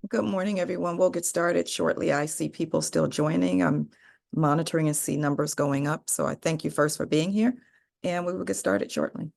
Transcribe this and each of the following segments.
Good morning, everyone. We'll get started shortly. I see people still joining. I'm monitoring and see numbers going up. So I thank you first for being here, and we will get started shortly.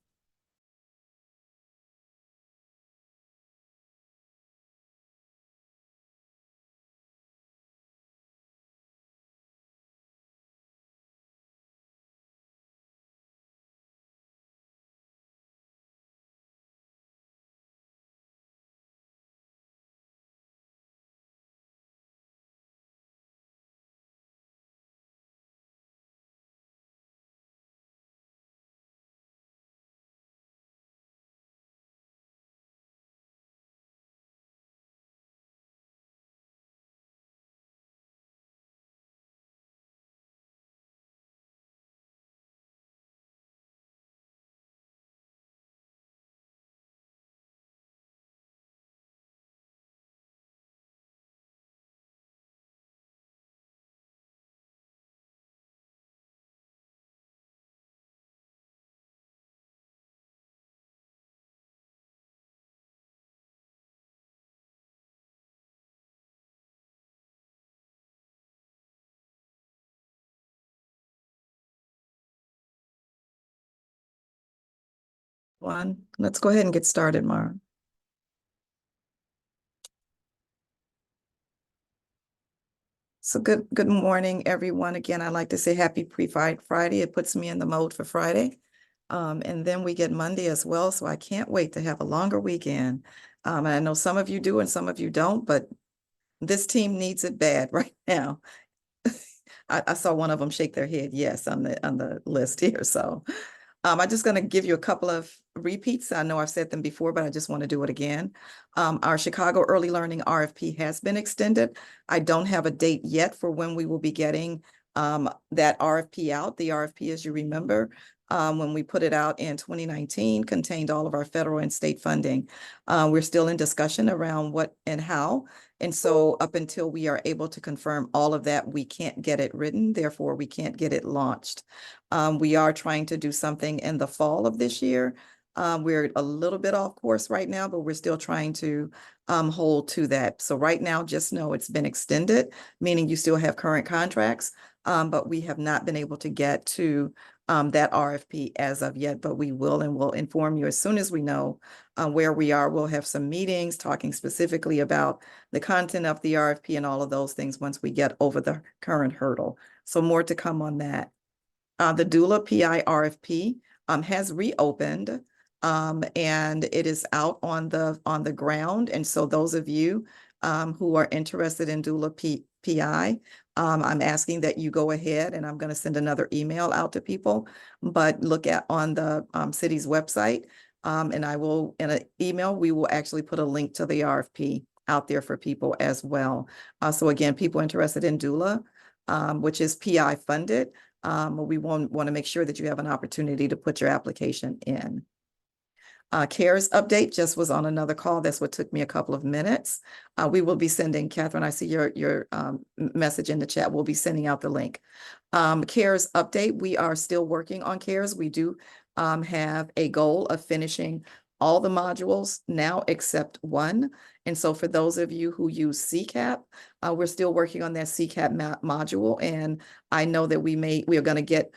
Let's go ahead and get started, Mara. So good morning, everyone. Again, I'd like to say happy Friday. It puts me in the mode for Friday. And then we get Monday as well. So I can't wait to have a longer weekend. And I know some of you do and some of you don't, but this team needs it bad right now. I saw one of them shake their head yes on the list here. So I'm just going to give you a couple of repeats. I know I've said them before, but I just want to do it again. Our Chicago Early Learning RFP has been extended. I don't have a date yet for when we will be getting that RFP out. The RFP, as you remember, when we put it out in 2019, contained all of our federal and state funding. We're still in discussion around what and how. And so up until we are able to confirm all of that, we can't get it written. Therefore, we can't get it launched. We are trying to do something in the fall of this year. We're a little bit off course right now, but we're still trying to hold to that. So right now, just know it's been extended, meaning you still have current contracts, but we have not been able to get to that RFP as of yet, but we will, and we'll inform you as soon as we know where we are. We'll have some meetings talking specifically about the content of the RFP and all of those things once we get over the current hurdle. So more to come on that. The doula PI RFP has reopened, and it is out on the ground. And so those of you who are interested in doula PI, I'm asking that you go ahead, and I'm going to send another email out to people, but look at on the city's website, and I will, in an email, we will actually put a link to the RFP out there for people as well. So again, people interested in doula, which is PI funded, we want to make sure that you have an opportunity to put your application in. CARES update just was on another call. That's what took me a couple of minutes. We will be sending, Catherine, I see your message in the chat. We'll be sending out the link. CARES update, we are still working on CARES. We do have a goal of finishing all the modules now except one. And so for those of you who use CCAP, we're still working on that CCAP module. And I know that we are going to get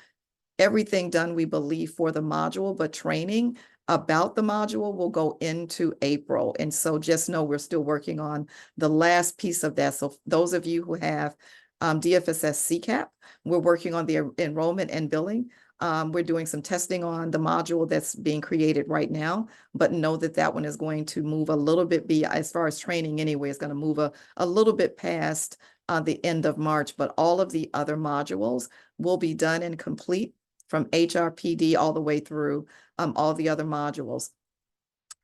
everything done, we believe, for the module, but training about the module will go into April. And so just know we're still working on the last piece of that. So those of you who have DFSS CCAP, we're working on the enrollment and billing. We're doing some testing on the module that's being created right now, but know that that one is going to move a little bit, as far as training anyway, it's going to move a little bit past the end of March, but all of the other modules will be done and complete from HRPD all the way through all the other modules.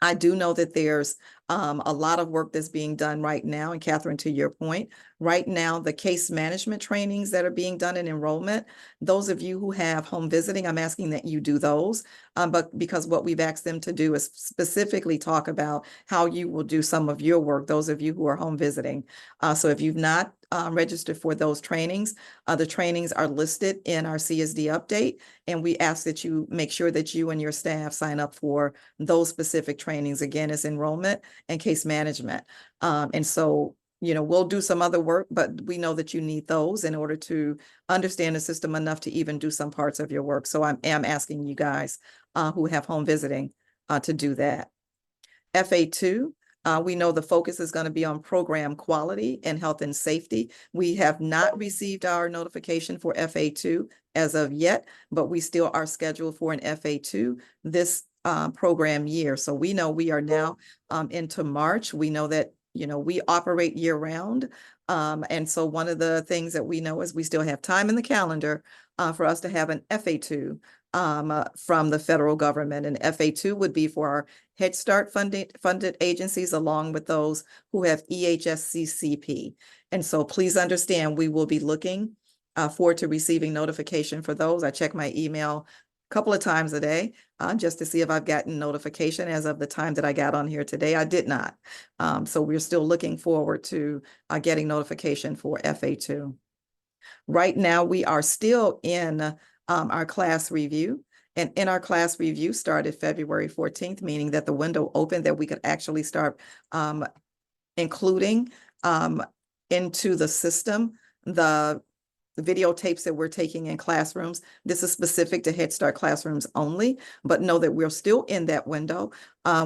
I do know that there's a lot of work that's being done right now. And Catherine, to your point, right now, the case management trainings that are being done in enrollment, those of you who have home visiting, I'm asking that you do those. But because what we've asked them to do is specifically talk about how you will do some of your work, those of you who are home visiting. So if you've not registered for those trainings, the trainings are listed in our CSD update. And we ask that you make sure that you and your staff sign up for those specific trainings. Again, it's enrollment and case management. And so we'll do some other work, but we know that you need those in order to understand the system enough to even do some parts of your work. So I am asking you guys who have home visiting to do that. FA2, we know the focus is going to be on program quality and health and safety. We have not received our notification for FA2 as of yet, but we still are scheduled for an FA2 this program year. So we know we are now into March. We know that, we operate year round. And so one of the things that we know is we still have time in the calendar for us to have an FA2 from the federal government. And FA2 would be for our Head Start funded agencies, along with those who have EHSCCP. And so please understand, we will be looking forward to receiving notification for those. I check my email a couple of times a day just to see if I've gotten notification. As of the time that I got on here today, I did not. So we're still looking forward to getting notification for FA2. Right now, we are still in our class review. And in our class review started February 14th, meaning that the window opened that we could actually start including into the system the videotapes that we're taking in classrooms. This is specific to Head Start classrooms only, but know that we're still in that window.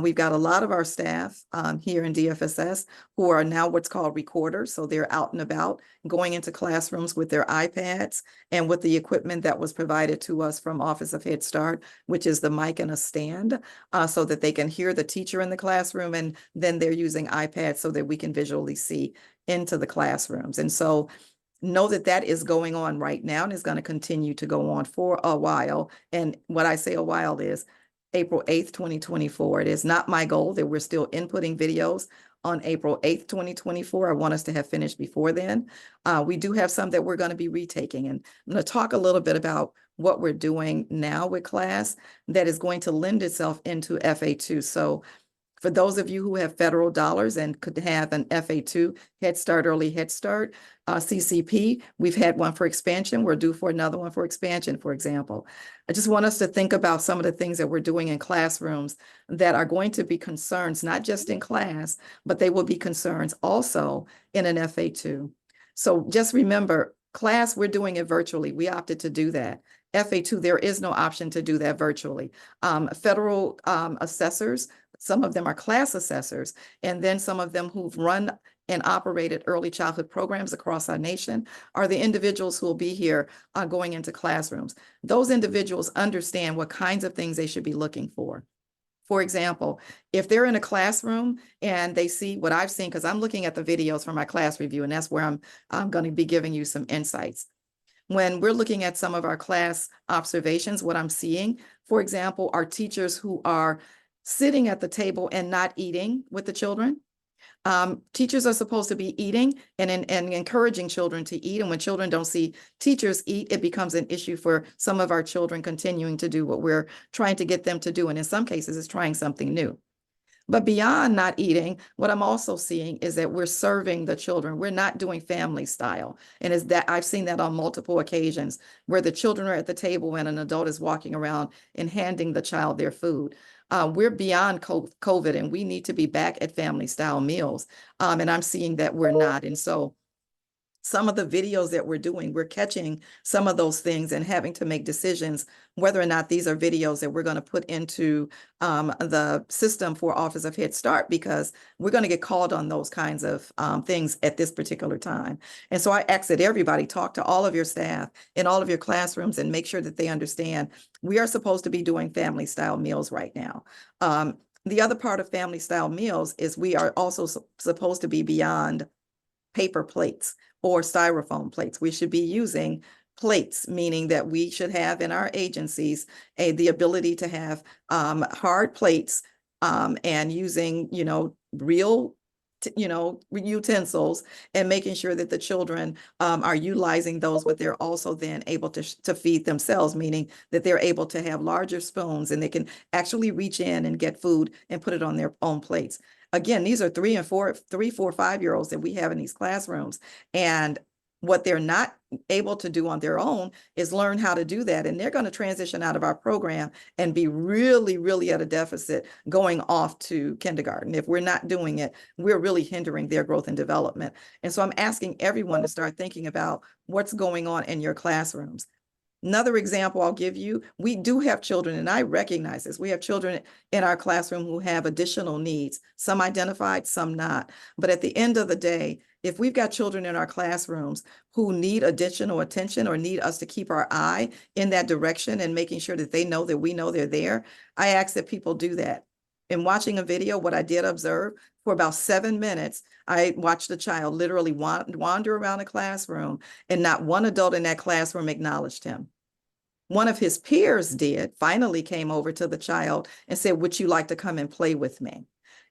We've got a lot of our staff here in DFSS who are now what's called recorders. So they're out and about going into classrooms with their iPads and with the equipment that was provided to us from Office of Head Start, which is the mic and a stand, so that they can hear the teacher in the classroom, and then they're using iPads so that we can visually see into the classrooms. And so know that that is going on right now and is going to continue to go on for a while. And what I say a while is April 8th, 2024. It is not my goal that we're still inputting videos on April 8th, 2024. I want us to have finished before then. We do have some that we're going to be retaking. And I'm going to talk a little bit about what we're doing now with class that is going to lend itself into FA2. So for those of you who have federal dollars and could have an FA2, Head Start, Early Head Start, CCP, we've had one for expansion. We're due for another one for expansion, for example. I just want us to think about some of the things that we're doing in classrooms that are going to be concerns, not just in class, but they will be concerns also in an FA2. So just remember, class, we're doing it virtually. We opted to do that. FA2, there is no option to do that virtually. Federal assessors, some of them are class assessors, and then some of them who've run and operated early childhood programs across our nation are the individuals who will be here going into classrooms. Those individuals understand what kinds of things they should be looking for. For example, if they're in a classroom and they see what I've seen, because I'm looking at the videos from my class review, and that's where I'm going to be giving you some insights. When we're looking at some of our class observations, what I'm seeing, for example, are teachers who are sitting at the table and not eating with the children. Teachers are supposed to be eating and encouraging children to eat. And when children don't see teachers eat, it becomes an issue for some of our children continuing to do what we're trying to get them to do. And in some cases, it's trying something new. But beyond not eating, what I'm also seeing is that we're serving the children. We're not doing family style. And is that I've seen that on multiple occasions where the children are at the table when an adult is walking around and handing the child their food. We're beyond COVID and we need to be back at family style meals. And I'm seeing that we're not. And so some of the videos that we're doing, we're catching some of those things and having to make decisions whether or not these are videos that we're going to put into the system for Office of Head Start, because we're going to get called on those kinds of things at this particular time. And so I ask that everybody talk to all of your staff in all of your classrooms and make sure that they understand we are supposed to be doing family style meals right now. The other part of family style meals is we are also supposed to be beyond paper plates or styrofoam plates. We should be using plates, meaning that we should have in our agencies the ability to have hard plates and using, real utensils, and making sure that the children are utilizing those, but they're also then able to feed themselves, meaning that they're able to have larger spoons and they can actually reach in and get food and put it on their own plates. Again, these are 3, 4, 5-year-olds that we have in these classrooms. And What they're not able to do on their own is learn how to do that. And they're going to transition out of our program and be really, really at a deficit going off to kindergarten. If we're not doing it, we're really hindering their growth and development. And so I'm asking everyone to start thinking about what's going on in your classrooms. Another example I'll give you, we do have children, and I recognize this. We have children in our classroom who have additional needs, some identified, some not. But at the end of the day, if we've got children in our classrooms who need additional attention or need us to keep our eye in that direction and making sure that they know that we know they're there, I ask that people do that. In watching a video, what I did observe for about 7 minutes, I watched a child literally wander around a classroom, and not one adult in that classroom acknowledged him. One of his peers finally came over to the child and said, "Would you like to come and play with me?"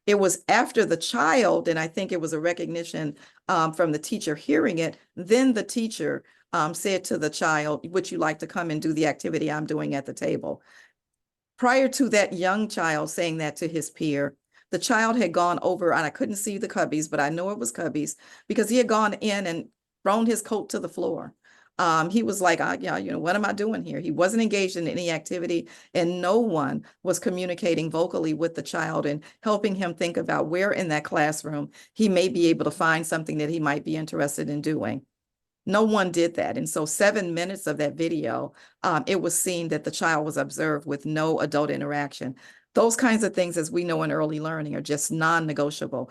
It was after the child, and I think it was a recognition from the teacher hearing it, then the teacher said to the child, "Would you like to come and do the activity I'm doing at the table?" Prior to that young child saying that to his peer, the child had gone over, and I couldn't see the cubbies, but I know it was cubbies, because he had gone in and thrown his coat to the floor. He was like, yeah, what am I doing here? He wasn't engaged in any activity, and no one was communicating vocally with the child and helping him think about where in that classroom he may be able to find something that he might be interested in doing. No one did that. And so 7 minutes of that video, it was seen that the child was observed with no adult interaction. Those kinds of things, as we know in early learning, are just non-negotiable.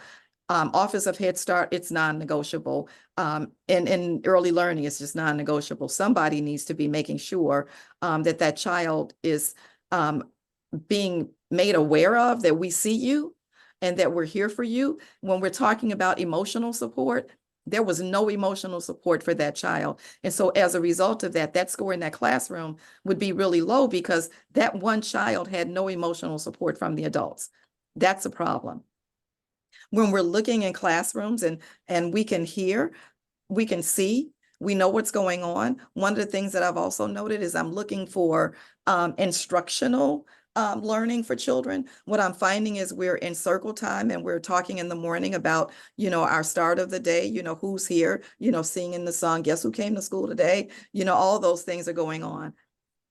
Office of Head Start, it's non-negotiable. In early learning, it's just non-negotiable. Somebody needs to be making sure that that child is being made aware of, that we see you and that we're here for you. When we're talking about emotional support, there was no emotional support for that child. And so as a result of that, that score in that classroom would be really low because that one child had no emotional support from the adults. That's a problem. When we're looking in classrooms and we can hear, we can see, we know what's going on. One of the things that I've also noted is I'm looking for instructional learning for children. What I'm finding is we're in circle time and we're talking in the morning about, our start of the day, who's here, singing the song, "Guess who came to school today?" All those things are going on.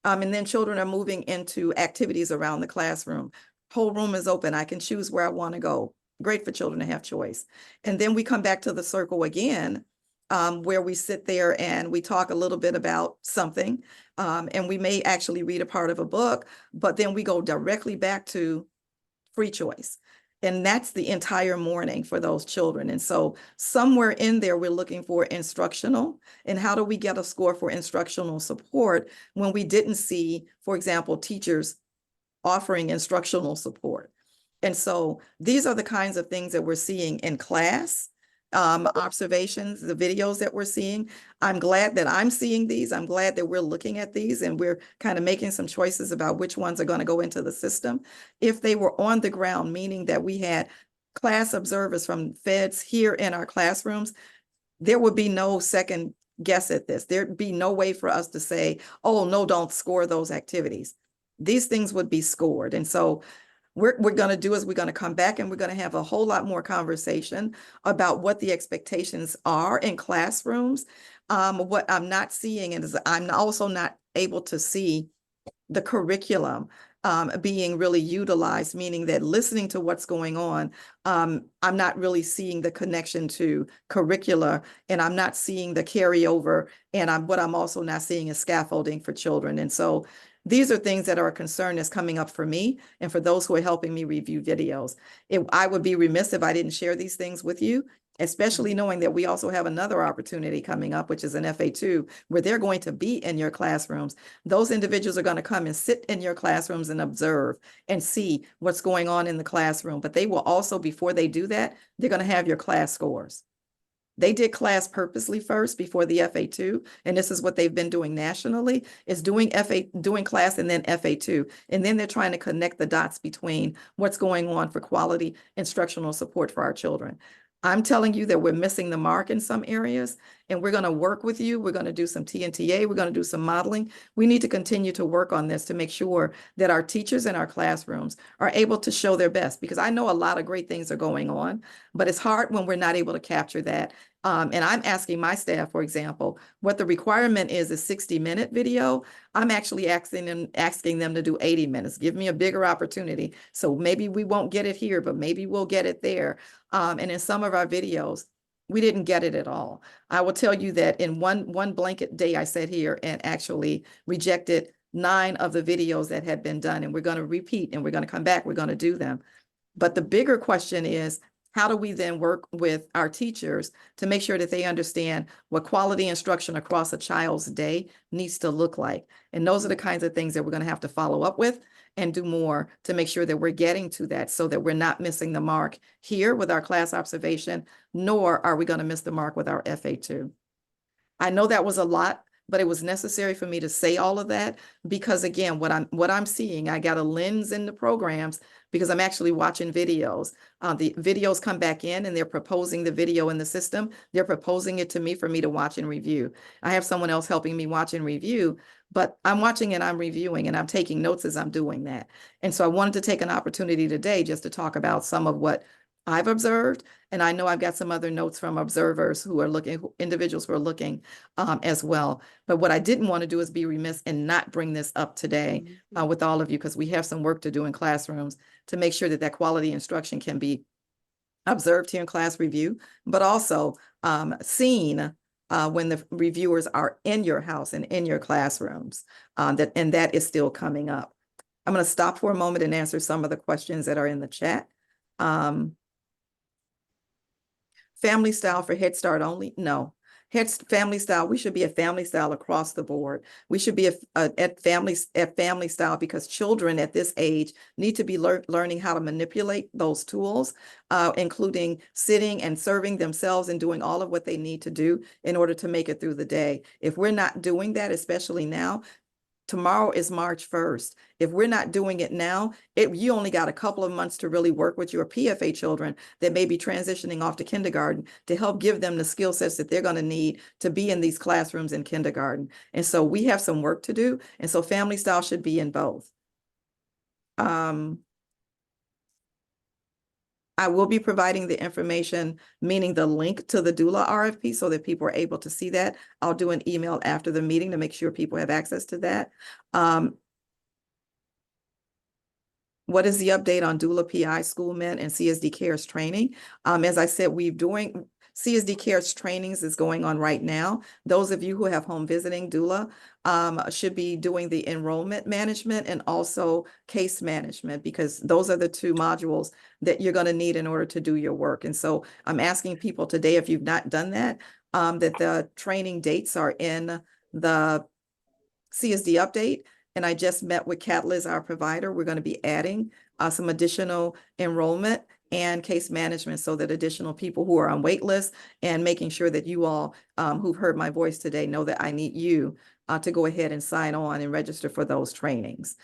And then children are moving into activities around the classroom. Whole room is open. I can choose where I want to go. Great for children to have choice. And then we come back to the circle again, where we sit there and we talk a little bit about something. And we may actually read a part of a book, but then we go directly back to free choice. And that's the entire morning for those children. And so somewhere in there, we're looking for instructional. And how do we get a score for instructional support when we didn't see, for example, teachers offering instructional support? And so these are the kinds of things that we're seeing in class, observations, the videos that we're seeing. I'm glad that I'm seeing these. I'm glad that we're looking at these and we're kind of making some choices about which ones are going to go into the system. If they were on the ground, meaning that we had class observers from feds here in our classrooms, there would be no second guess at this. There'd be no way for us to say, "Oh, no, don't score those activities." These things would be scored. And so we're going to do is we're going to come back and we're going to have a whole lot more conversation about what the expectations are in classrooms. What I'm not seeing is I'm also not able to see the curriculum being really utilized, meaning that listening to what's going on, I'm not really seeing the connection to curricula, and I'm not seeing the carryover, and what I'm also not seeing is scaffolding for children. And so these are things that are a concern that's coming up for me and for those who are helping me review videos. I would be remiss if I didn't share these things with you, especially knowing that we also have another opportunity coming up, which is an FA2, where they're going to be in your classrooms. Those individuals are going to come and sit in your classrooms and observe and see what's going on in the classroom. But they will also, before they do that, they're going to have your class scores. They did class purposely first before the FA2, and this is what they've been doing nationally, is doing class and then FA2. And then they're trying to connect the dots between what's going on for quality instructional support for our children. I'm telling you that we're missing the mark in some areas, and we're going to work with you. We're going to do some TNTA. We're going to do some modeling. We need to continue to work on this to make sure that our teachers in our classrooms are able to show their best, because I know a lot of great things are going on, but it's hard when we're not able to capture that And I'm asking my staff, for example, what the requirement is a 60-minute video. I'm actually asking them to do 80 minutes. Give me a bigger opportunity. So maybe we won't get it here, but maybe we'll get it there. And in some of our videos, we didn't get it at all. I will tell you that in one blanket day, I sat here and actually rejected 9 of the videos that had been done. And we're going to repeat and we're going to come back. We're going to do them. But the bigger question is, how do we then work with our teachers to make sure that they understand what quality instruction across a child's day needs to look like? And those are the kinds of things that we're going to have to follow up with and do more to make sure that we're getting to that, so that we're not missing the mark here with our class observation, nor are we going to miss the mark with our FA2. I know that was a lot, but it was necessary for me to say all of that because, again, what I'm seeing, I got a lens in the programs because I'm actually watching videos. The videos come back in and they're proposing the video in the system. They're proposing it to me for me to watch and review. I have someone else helping me watch and review, but I'm watching and I'm reviewing and I'm taking notes as I'm doing that. And so I wanted to take an opportunity today just to talk about some of what I've observed. And I know I've got some other notes from observers who are looking, individuals who are looking as well. But what I didn't want to do is be remiss and not bring this up today with all of you, because we have some work to do in classrooms to make sure that that quality instruction can be observed here in class review, but also seen when the reviewers are in your house and in your classrooms. And that is still coming up. I'm going to stop for a moment and answer some of the questions that are in the chat. Family style for Head Start only? No. Family style, we should be a family style across the board. We should be at family style because children at this age need to be learning how to manipulate those tools, including sitting and serving themselves and doing all of what they need to do in order to make it through the day. If we're not doing that, especially now, tomorrow is March 1st. If we're not doing it now, you only got a couple of months to really work with your PFA children that may be transitioning off to kindergarten to help give them the skill sets that they're going to need to be in these classrooms in kindergarten. And so we have some work to do. And so family style should be in both. I will be providing the information, meaning the link to the doula RFP, so that people are able to see that. I'll do an email after the meeting to make sure people have access to that. What is the update on doula PI schoolmen and CSD Cares training? As I said, we're doing CSD Cares trainings is going on right now. Those of you who have home visiting doula should be doing the enrollment management and also case management, because those are the 2 modules that you're going to need in order to do your work. And so I'm asking people today, if you've not done that, that the training dates are in the CSD update. And I just met with Catalyst, our provider. We're going to be adding some additional enrollment and case management so that additional people who are on wait lists, and making sure that you all who've heard my voice today know that I need you to go ahead and sign on and register for those trainings.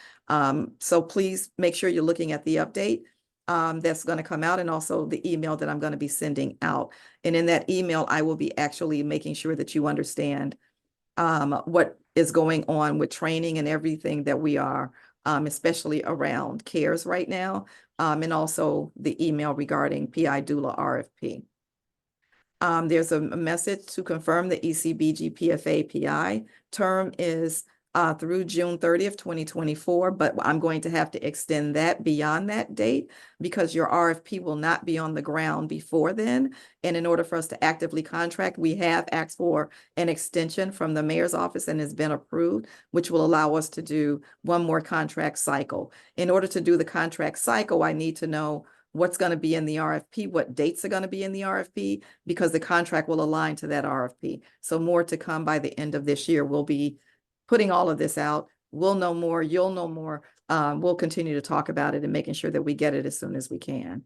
So please make sure you're looking at the update that's going to come out, and also the email that I'm going to be sending out. And in that email, I will be actually making sure that you understand what is going on with training and everything that we are, especially around CARES right now, and also the email regarding PI doula RFP. There's a message to confirm the ECBG PFA PI term is through June 30th, 2024, but I'm going to have to extend that beyond that date because your RFP will not be on the ground before then. And in order for us to actively contract, we have asked for an extension from the mayor's office and has been approved, which will allow us to do one more contract cycle. In order to do the contract cycle, I need to know what's going to be in the RFP, what dates are going to be in the RFP, because the contract will align to that RFP. So more to come by the end of this year. We'll be putting all of this out. We'll know more. You'll know more. We'll continue to talk about it and making sure that we get it as soon as we can.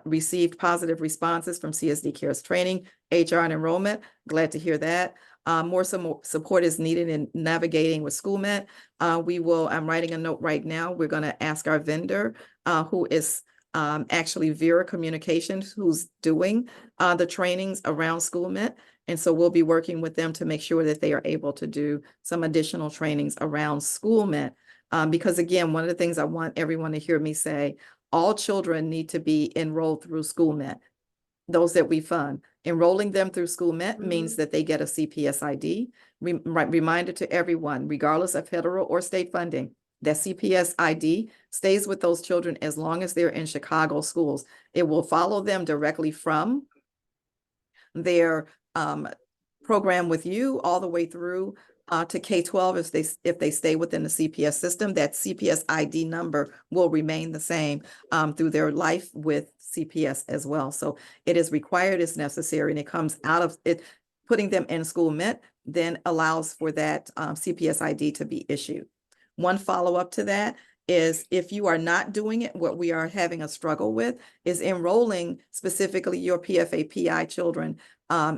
Received positive responses from CSD Cares training, HR, and enrollment. Glad to hear that. More support is needed in navigating with SchoolMet. I'm writing a note right now. We're going to ask our vendor, who is actually Vera Communications, who's doing the trainings around SchoolMet. And so we'll be working with them to make sure that they are able to do some additional trainings around SchoolMet. Because again, one of the things I want everyone to hear me say, all children need to be enrolled through SchoolMet. those that we fund. Enrolling them through SchoolMint means that they get a CPS ID. Reminder to everyone, regardless of federal or state funding, that CPS ID stays with those children as long as they're in Chicago schools. It will follow them directly from their program with you all the way through to K-12 if they stay within the CPS system. That CPS ID number will remain the same through their life with CPS as well. So it is required, it's necessary, and it comes out of it. Putting them in SchoolMint then allows for that CPS ID to be issued. One follow-up to that is if you are not doing it, what we are having a struggle with is enrolling specifically your PFA-PI children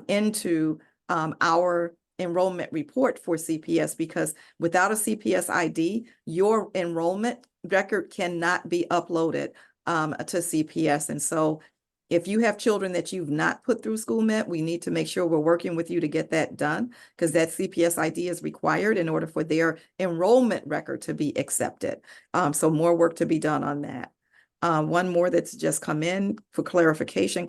into our enrollment report for CPS, because without a CPS ID, your enrollment record cannot be uploaded to CPS. And so if you have children that you've not put through SchoolMint, we need to make sure we're working with you to get that done, because that CPS ID is required in order for their enrollment record to be accepted. So more work to be done on that. One more that's just come in for clarification,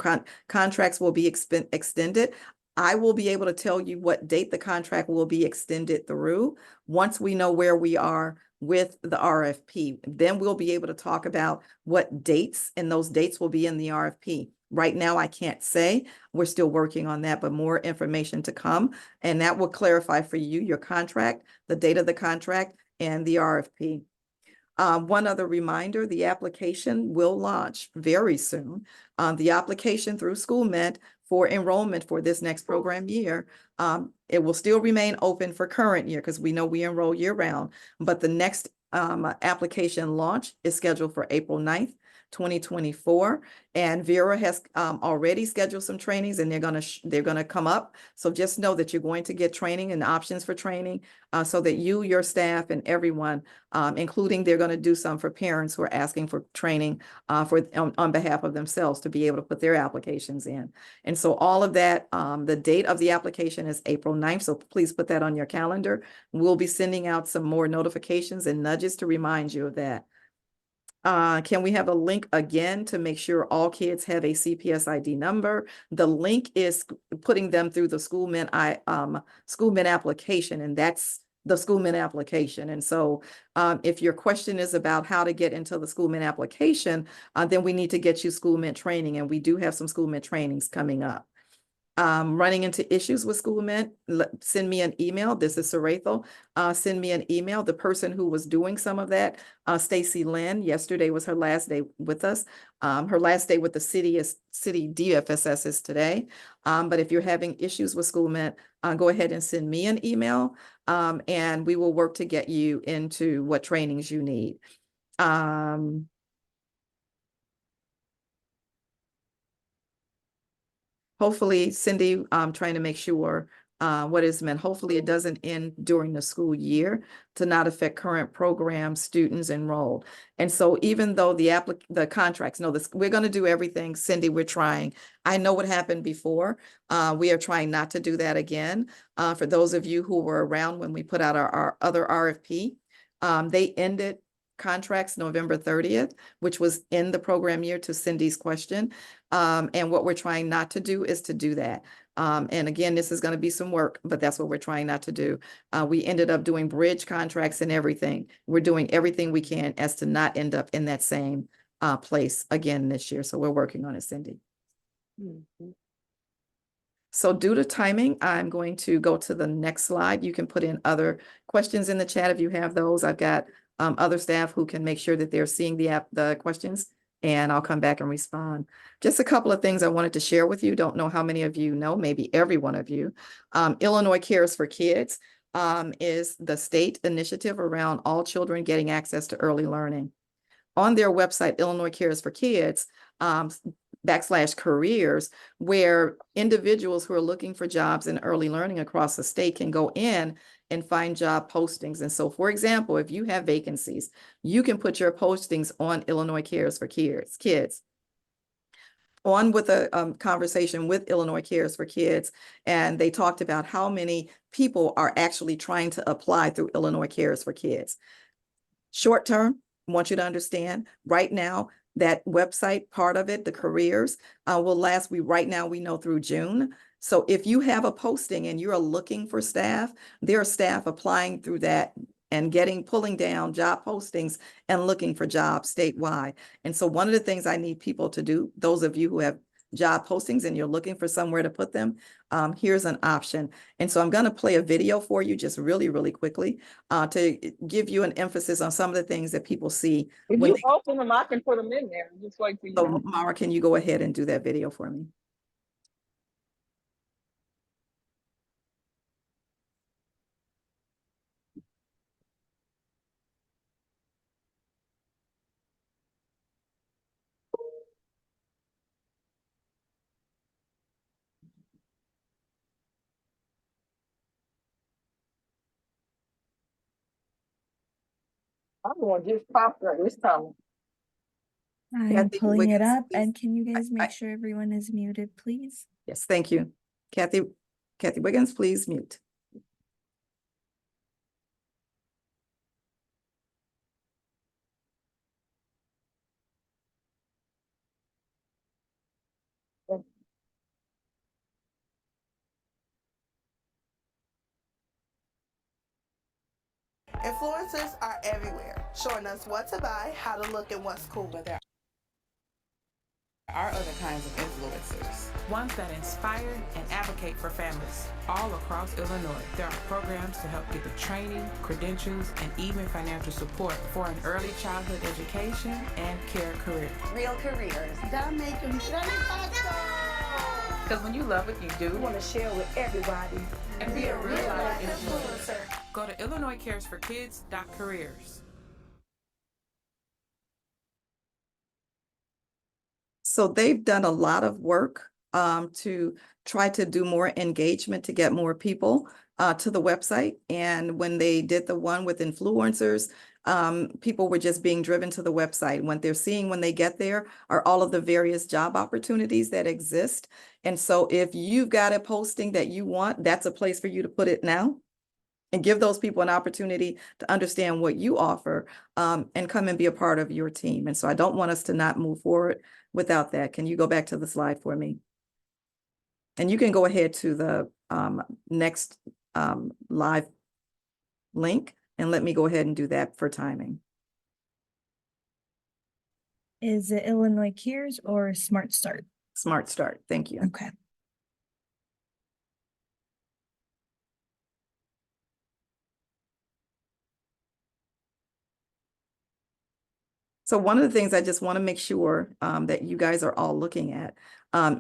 contracts will be extended. I will be able to tell you what date the contract will be extended through once we know where we are with the RFP. Then we'll be able to talk about what dates, and those dates will be in the RFP. Right now, I can't say. We're still working on that, but more information to come. And that will clarify for you your contract, the date of the contract, and the RFP. One other reminder, the application will launch very soon. The application through SchoolMint for enrollment for this next program year, it will still remain open for current year because we know we enroll year round, but the next application launch is scheduled for April 9th, 2024, and Vera has already scheduled some trainings, and they're gonna come up. So just know that you're going to get training and options for training, so that you, your staff, and everyone, including they're going to do some for parents who are asking for training on behalf of themselves to be able to put their applications in. And so all of that, the date of the application is April 9th. So please put that on your calendar. We'll be sending out some more notifications and nudges to remind you of that. Can we have a link again to make sure all kids have a CPS ID number? The link is putting them through the SchoolMint application, and that's the SchoolMint application. And so if your question is about how to get into the SchoolMint application, then we need to get you SchoolMint training, and we do have some SchoolMint trainings coming up. Running into issues with SchoolMint, send me an email. This is Sarathel. Send me an email. The person who was doing some of that, Stacy Lynn, yesterday was her last day with us. Her last day with the city DFSS is today. But if you're having issues with SchoolMint, go ahead and send me an email, and we will work to get you into what trainings you need. Hopefully, Cindy, I'm trying to make sure what is meant. Hopefully it doesn't end during the school year to not affect current program students enrolled. And so even though the contracts, no, we're going to do everything, Cindy, we're trying. I know what happened before. We are trying not to do that again. For those of you who were around when we put out our other RFP, they ended contracts November 30th, which was in the program year, to Cindy's question. And what we're trying not to do is to do that. And again, this is going to be some work, but that's what we're trying not to do. We ended up doing bridge contracts and everything. We're doing everything we can as to not end up in that same place again this year. So we're working on it, Cindy. Mm-hmm. So due to timing, I'm going to go to the next slide. You can put in other questions in the chat if you have those. I've got other staff who can make sure that they're seeing the questions, and I'll come back and respond. Just a couple of things I wanted to share with you. Don't know how many of you know, maybe every one of you. Illinois Cares for Kids is the state initiative around all children getting access to early learning. On their website, Illinois Cares for Kids, /careers, where individuals who are looking for jobs in early learning across the state can go in and find job postings. And so, for example, if you have vacancies, you can put your postings on Illinois Cares for Kids. On with a conversation with Illinois Cares for Kids, and they talked about how many people are actually trying to apply through Illinois Cares for Kids. Short term, I want you to understand, right now, that website part of it, the careers, will last, right now we know through June. So if you have a posting and you're looking for staff, there are staff applying through that and pulling down job postings and looking for jobs statewide. And so one of the things I need people to do, those of you who have job postings and you're looking for somewhere to put them, here's an option. And so I'm going to play a video for you just really, really quickly to give you an emphasis on some of the things that people see. If you open them, I can put them in there. Just wait for you. So Mara, can you go ahead and do that video for me? I'm going to just pop that this time. I'm Kathy pulling it Wiggins, up, please. and can you guys make sure everyone is muted, please? Yes, thank you. Kathy Wiggins, please mute. Influencers are everywhere, showing us what to buy, how to look, and what's cool. But there are other kinds of influencers. Ones that inspire and advocate for families all across Illinois. There are programs to help get the training, credentials, and even financial support for an early childhood education and care career. Real careers. That make them Because when you love what you do, you want to share with everybody and be a real life influencer. Go to IllinoisCaresForKids.careers. So they've done a lot of work to try to do more engagement to get more people to the website. And when they did the one with influencers, people were just being driven to the website. What they're seeing when they get there are all of the various job opportunities that exist. And so if you've got a posting that you want, that's a place for you to put it now and give those people an opportunity to understand what you offer and come and be a part of your team. And so I don't want us to not move forward without that. Can you go back to the slide for me? And you can go ahead to the next live link and let me go ahead and do that for timing. Is it Illinois Cares or Smart Start? Smart Start, thank you. Okay. So one of the things I just want to make sure that you guys are all looking at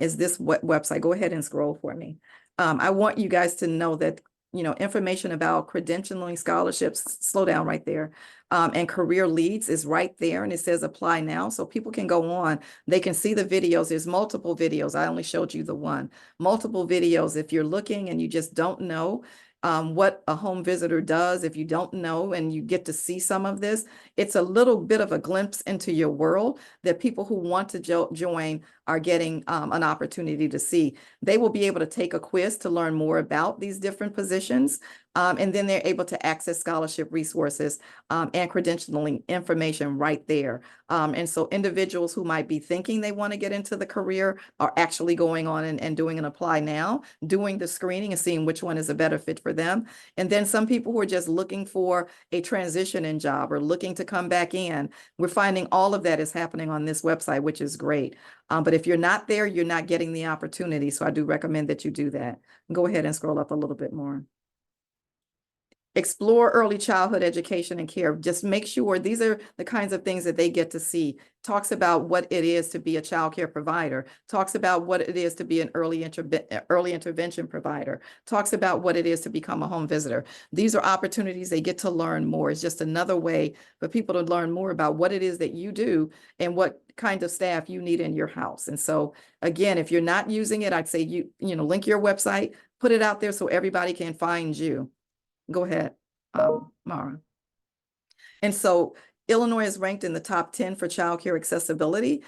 is this website. Go ahead and scroll for me. I want you guys to know that, you know, information about credentialing scholarships, slow down right there, and career leads is right there, and it says apply now. So people can go on, they can see the videos. There's multiple videos. I only showed you the one. Multiple videos. If you're looking and you just don't know what a home visitor does, if you don't know and you get to see some of this, it's a little bit of a glimpse into your world that people who want to join are getting an opportunity to see. They will be able to take a quiz to learn more about these different positions. And then they're able to access scholarship resources and credentialing information right there. And so individuals who might be thinking they want to get into the career are actually going on and doing an apply now, doing the screening and seeing which one is a better fit for them. And then some people who are just looking for a transition in job or looking to come back in, we're finding all of that is happening on this website, which is great. But if you're not there, you're not getting the opportunity. So I do recommend that you do that. Go ahead and scroll up a little bit more. Explore early childhood education and care. Just make sure these are the kinds of things that they get to see. Talks about what it is to be a child care provider. Talks about what it is to be an early intervention provider. Talks about what it is to become a home visitor. These are opportunities they get to learn more. It's just another way for people to learn more about what it is that you do and what kind of staff you need in your house. And so again, if you're not using it, I'd say you link your website, put it out there so everybody can find you. Go ahead, Mara. And so Illinois is ranked in the top 10 for childcare accessibility.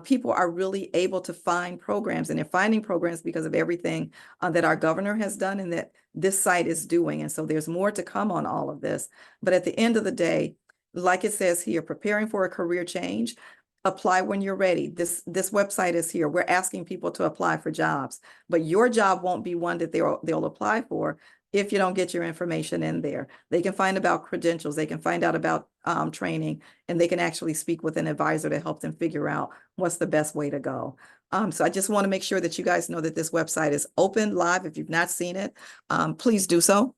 People are really able to find programs, and they're finding programs because of everything that our governor has done and that this site is doing. And so there's more to come on all of this. But at the end of the day, like it says here, preparing for a career change, apply when you're ready. This website is here. We're asking people to apply for jobs, but your job won't be one that they'll apply for if you don't get your information in there. They can find about credentials, they can find out about training, and they can actually speak with an advisor to help them figure out what's the best way to go. So I just want to make sure that you guys know that this website is open live. If you've not seen it, please do so.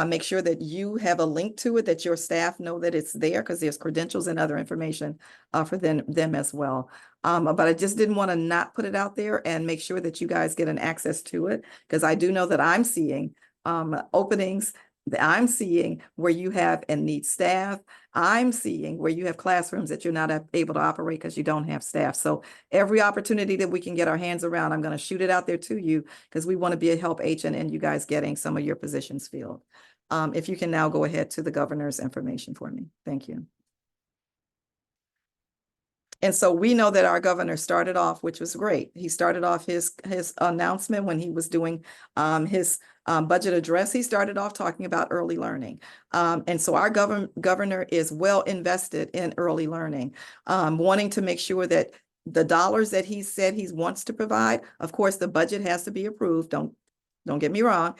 Make sure that you have a link to it, that your staff know that it's there, because there's credentials and other information for them as well. But I just didn't want to not put it out there, and make sure that you guys get an access to it, because I do know that I'm seeing openings that I'm seeing where you have and need staff. I'm seeing where you have classrooms that you're not able to operate because you don't have staff. So every opportunity that we can get our hands around, I'm going to shoot it out there to you, because we want to be a help agent in you guys getting some of your positions filled. If you can now go ahead to the governor's information for me. Thank you. And so we know that our governor started off, which was great. He started off his announcement when he was doing his budget address. He started off talking about early learning. And so our governor is well invested in early learning, wanting to make sure that the dollars that he said he wants to provide, of course, the budget has to be approved. Don't get me wrong.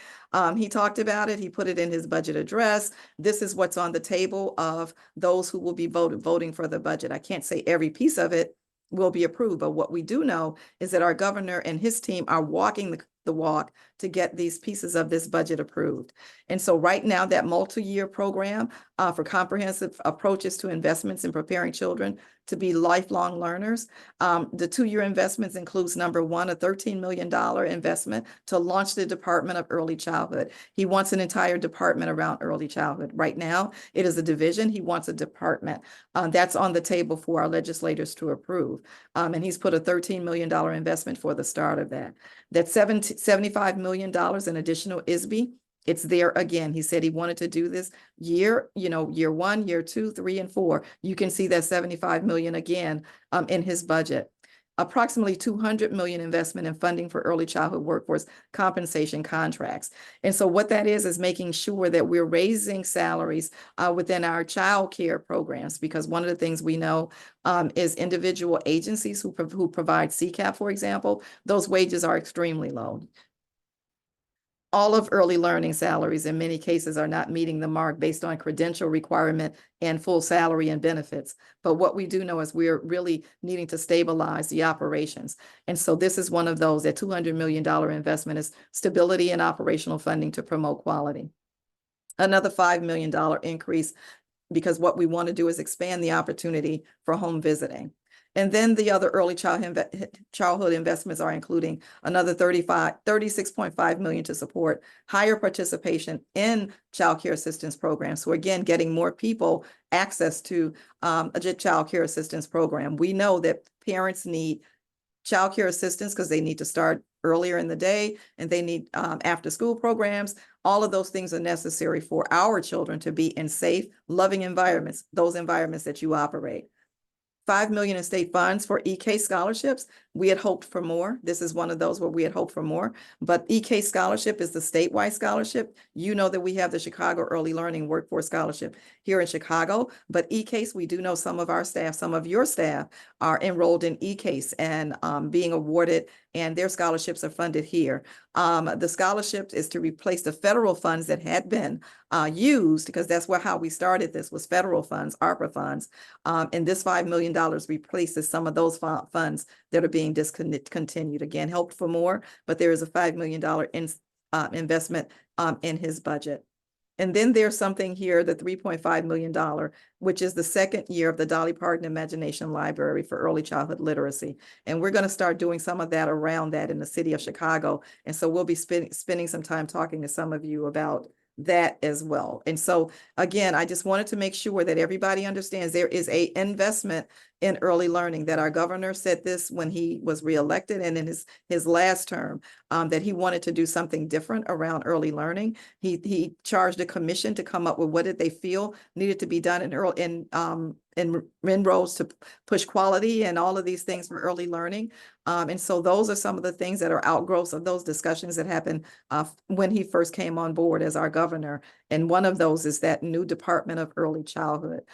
He talked about it. He put it in his budget address. This is what's on the table of those who will be voting for the budget. I can't say every piece of it will be approved, but what we do know is that our governor and his team are walking the walk to get these pieces of this budget approved. And so right now, that multi-year program for comprehensive approaches to investments in preparing children to be lifelong learners. The 2-year investments includes, number one, a $13 million investment to launch the Department of Early Childhood. He wants an entire department around early childhood. Right now, it is a division. He wants a department. That's on the table for our legislators to approve. And he's put a $13 million investment for the start of that. That's $75 million in additional ISB. It's there again. He said he wanted to do this year 1, year 2, 3, and 4. You can see that $75 million again in his budget. Approximately $200 million investment in funding for early childhood workforce compensation contracts. And so what that is making sure that we're raising salaries within our child care programs, because one of the things we know is individual agencies who provide CCAP, for example, those wages are extremely low. All of early learning salaries in many cases are not meeting the mark based on credential requirement and full salary and benefits. But what we do know is we're really needing to stabilize the operations. And so this is one of those. That $200 million investment is stability and operational funding to promote quality. Another $5 million increase, because what we want to do is expand the opportunity for home visiting. And then the other early childhood investments are including another $36.5 million to support higher participation in child care assistance programs. So again, getting more people access to a child care assistance program. We know that parents need child care assistance because they need to start earlier in the day, and they need after school programs. All of those things are necessary for our children to be in safe, loving environments, those environments that you operate. $5 million in state funds for EK scholarships. We had hoped for more. This is one of those where we had hoped for more, but EK scholarship is the statewide scholarship. You know that we have the Chicago Early Learning Workforce Scholarship here in Chicago, but ECASE, we do know some of our staff, some of your staff are enrolled in ECASE and being awarded, and their scholarships are funded here. The scholarship is to replace the federal funds that had been used, because that's how we started this, was federal funds, ARPA funds. And this $5 million replaces some of those funds that are being discontinued. Again, helped for more, but there is a $5 million investment in his budget. And then there's something here, the $3.5 million, which is the second year of the Dolly Parton Imagination Library for early childhood literacy. And we're going to start doing some of that around that in the city of Chicago. And so we'll be spending some time talking to some of you about that as well. And so again, I just wanted to make sure that everybody understands there is a investment in early learning, that our governor said this when he was reelected and in his last term, that he wanted to do something different around early learning. He charged a commission to come up with what did they feel needed to be done in roles to push quality and all of these things for early learning. And so those are some of the things that are outgrowths of those discussions that happened when he first came on board as our governor. And one of those is that new Department of Early Childhood.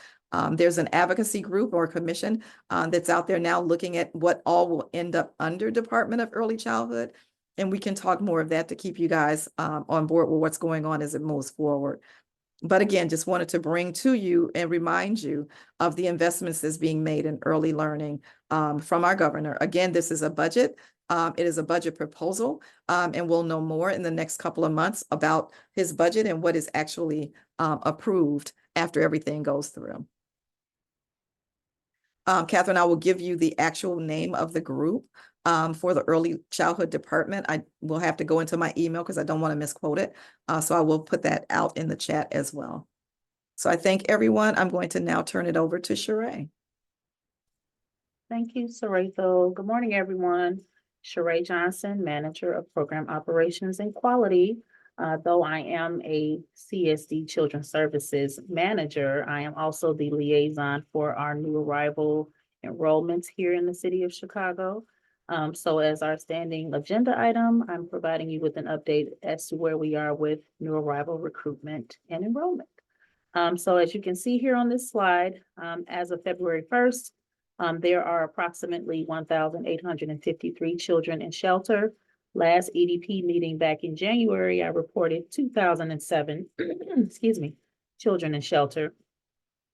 There's an advocacy group or commission that's out there now looking at what all will end up under Department of Early Childhood. And we can talk more of that to keep you guys on board with what's going on as it moves forward. But again, just wanted to bring to you and remind you of the investments that's being made in early learning from our governor. Again, this is a budget. It is a budget proposal, and we'll know more in the next couple of months about his budget and what is actually approved after everything goes through. Catherine, I will give you the actual name of the group for the Early Childhood Department. I will have to go into my email because I don't want to misquote it. So I will put that out in the chat as well. So I thank everyone. I'm going to now turn it over to Sheree. Thank you, Saratho. Good morning, everyone. Sheree Johnson, Manager of Program Operations and Quality. Though I am a CSD Children's Services Manager, I am also the liaison for our new arrival enrollments here in the city of Chicago. So as our standing agenda item, I'm providing you with an update as to where we are with new arrival recruitment and enrollment. So as you can see here on this slide, as of February 1st, there are approximately 1,853 children in shelter. Last EDP meeting back in January, I reported 2,007, excuse me, children in shelter.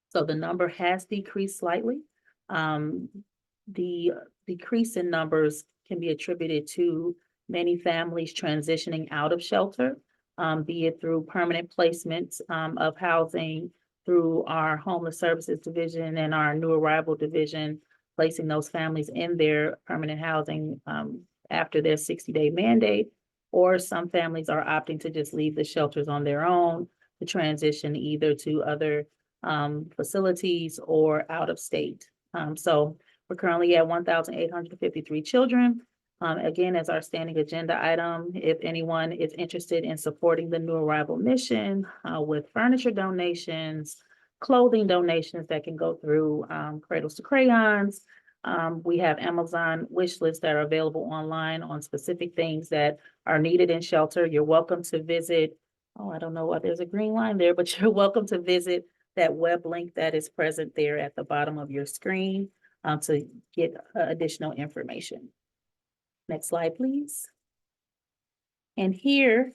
So the number has decreased slightly. The decrease in numbers can be attributed to many families transitioning out of shelter, be it through permanent placements of housing, through our Homeless Services Division and our New Arrival Division, placing those families in their permanent housing after their 60-day mandate, or some families are opting to just leave the shelters on their own to transition either to other facilities or out of state. So we're currently at 1,853 children. Again, as our standing agenda item, if anyone is interested in supporting the New Arrival mission with furniture donations, clothing donations that can go through Cradles to Crayons. We have Amazon wish lists that are available online on specific things that are needed in shelter. You're welcome to visit, I don't know why there's a green line there, but you're welcome to visit that web link that is present there at the bottom of your screen to get additional information. Next slide, please. And here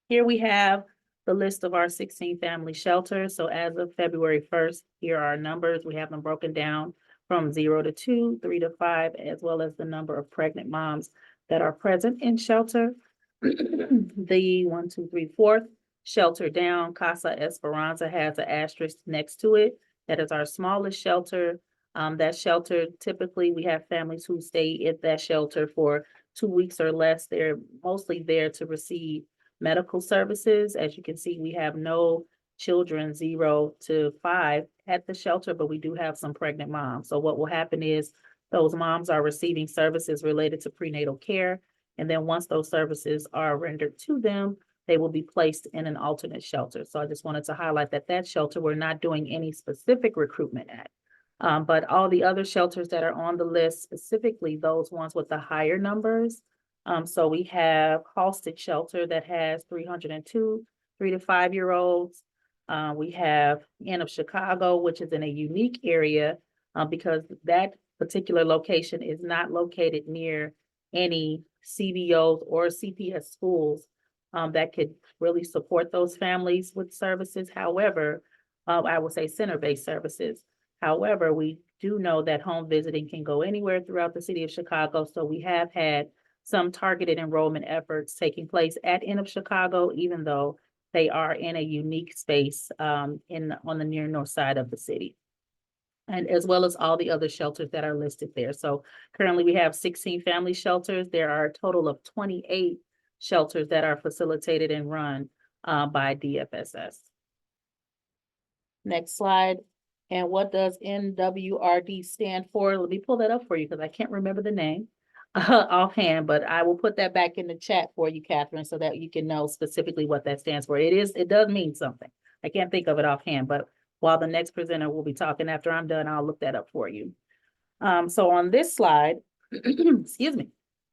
we have the list of our 16 family shelters. So as of February 1st, here are our numbers. We have them broken down from 0 to 2, 3 to 5, as well as the number of pregnant moms that are present in shelter. The 1, 2, 3, 4th shelter down, Casa Esperanza, has an asterisk next to it. That is our smallest shelter. That shelter, typically we have families who stay at that shelter for 2 weeks or less. They're mostly there to receive medical services. As you can see, we have no children 0 to 5 at the shelter, but we do have some pregnant moms. So what will happen is those moms are receiving services related to prenatal care. And then once those services are rendered to them, they will be placed in an alternate shelter. So I just wanted to highlight that shelter we're not doing any specific recruitment at. But all the other shelters that are on the list, specifically those ones with the higher numbers. So we have Halsted Shelter that has 302 3 to 5 year olds. We have Inn of Chicago, which is in a unique area because that particular location is not located near any CBOs or CPS schools that could really support those families with services. However, I would say center-based services. However, we do know that home visiting can go anywhere throughout the city of Chicago. So we have had some targeted enrollment efforts taking place at Inn of Chicago, even though they are in a unique space on the near north side of the city, and as well as all the other shelters that are listed there. So currently we have 16 family shelters. There are a total of 28 shelters that are facilitated and run by DFSS. Next slide. And what does NWRD stand for? Let me pull that up for you because I can't remember the name offhand, but I will put that back in the chat for you, Catherine, so that you can know specifically what that stands for. It does mean something. I can't think of it offhand, but while the next presenter will be talking after I'm done, I'll look that up for you. So on this slide, excuse me,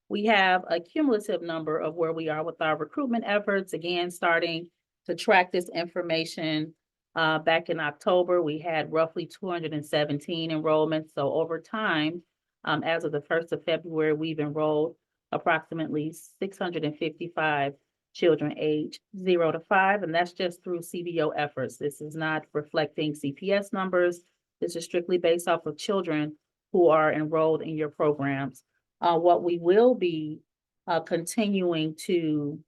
we have a cumulative number of where we are with our recruitment efforts, again, starting to track this information Back in October, we had roughly 217 enrollments. So over time, as of the 1st of February, we've enrolled approximately 655 children aged 0 to 5, and that's just through CBO efforts. This is not reflecting CPS numbers. This is strictly based off of children who are enrolled in your programs. What we will be continuing to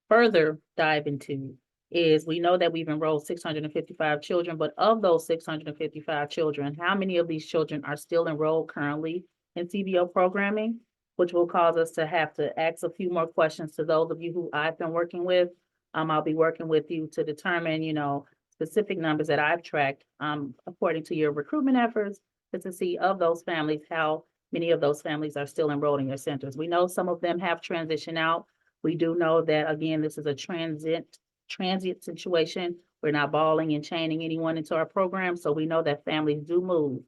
further dive into is we know that we've enrolled 655 children, but of those 655 children, how many of these children are still enrolled currently in CBO programming, which will cause us to have to ask a few more questions to those of you who I've been working with. I'll be working with you to determine, specific numbers that I've tracked according to your recruitment efforts, to see of those families, how many of those families are still enrolled in your centers. We know some of them have transitioned out. We do know that, again, this is a transient situation. We're not balling and chaining anyone into our program, so we know that families do move.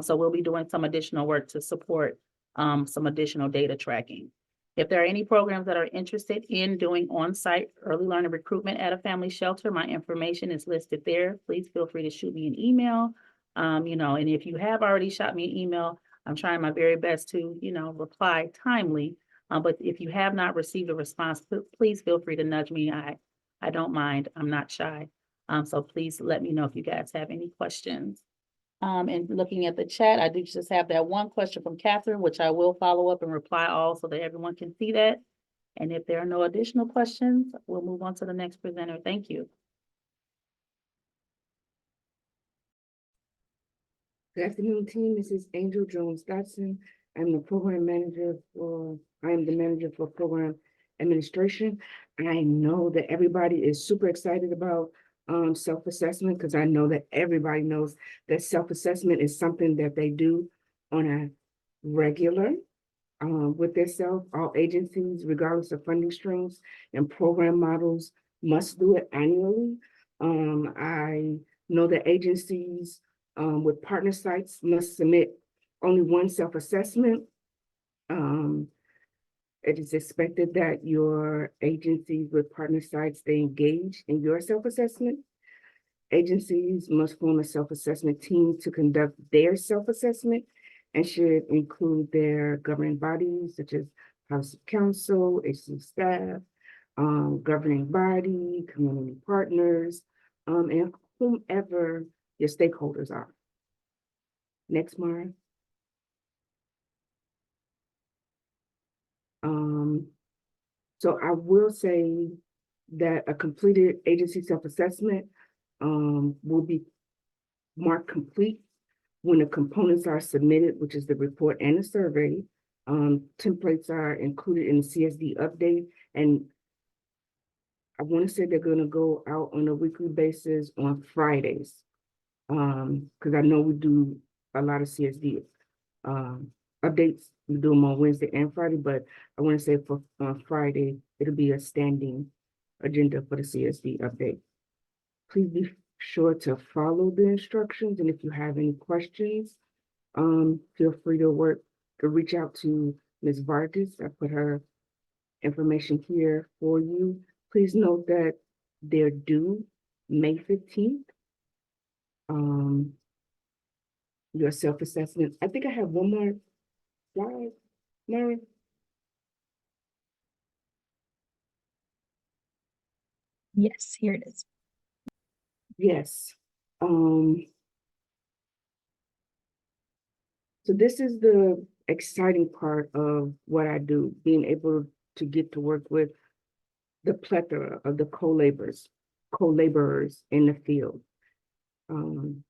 So we'll be doing some additional work to support some additional data tracking. If there are any programs that are interested in doing on-site early learning recruitment at a family shelter, my information is listed there. Please feel free to shoot me an email. And if you have already shot me an email, I'm trying my very best to, reply timely. But if you have not received a response, please feel free to nudge me. I don't mind. I'm not shy. So please let me know if you guys have any questions. And looking at the chat, I do just have that one question from Catherine, which I will follow up and reply all so that everyone can see that. And if there are no additional questions, we'll move on to the next presenter. Thank you. Good afternoon, team. This is Angel Jones Dotson. I am the manager for program administration. I know that everybody is super excited about self-assessment, because I know that everybody knows that self-assessment is something that they do on a regular with themselves. All agencies, regardless of funding streams and program models, must do it annually. I know that agencies with partner sites must submit only one self-assessment. It is expected that your agencies with partner sites, they engage in your self-assessment. Agencies must form a self-assessment team to conduct their self-assessment and should include their governing bodies such as House of Counsel, HC staff, governing body, community partners, and whomever your stakeholders are. Next, Mara. So I will say that a completed agency self-assessment will be marked complete when the components are submitted, which is the report and the survey. Templates are included in the CSD update, and I want to say they're going to go out on a weekly basis on Fridays, because I know we do a lot of CSD updates. We do them on Wednesday and Friday, but I want to say for Friday, it'll be a standing agenda for the CSD update. Please be sure to follow the instructions, and if you have any questions, feel free to reach out to Ms. Vargas. I put her information here for you. Please note that they're due May 15th. Your self-assessment. I think I have one more slide, Mary. Yes, here it is. Yes. So this is the exciting part of what I do, being able to get to work with the plethora of the co-laborers in the field.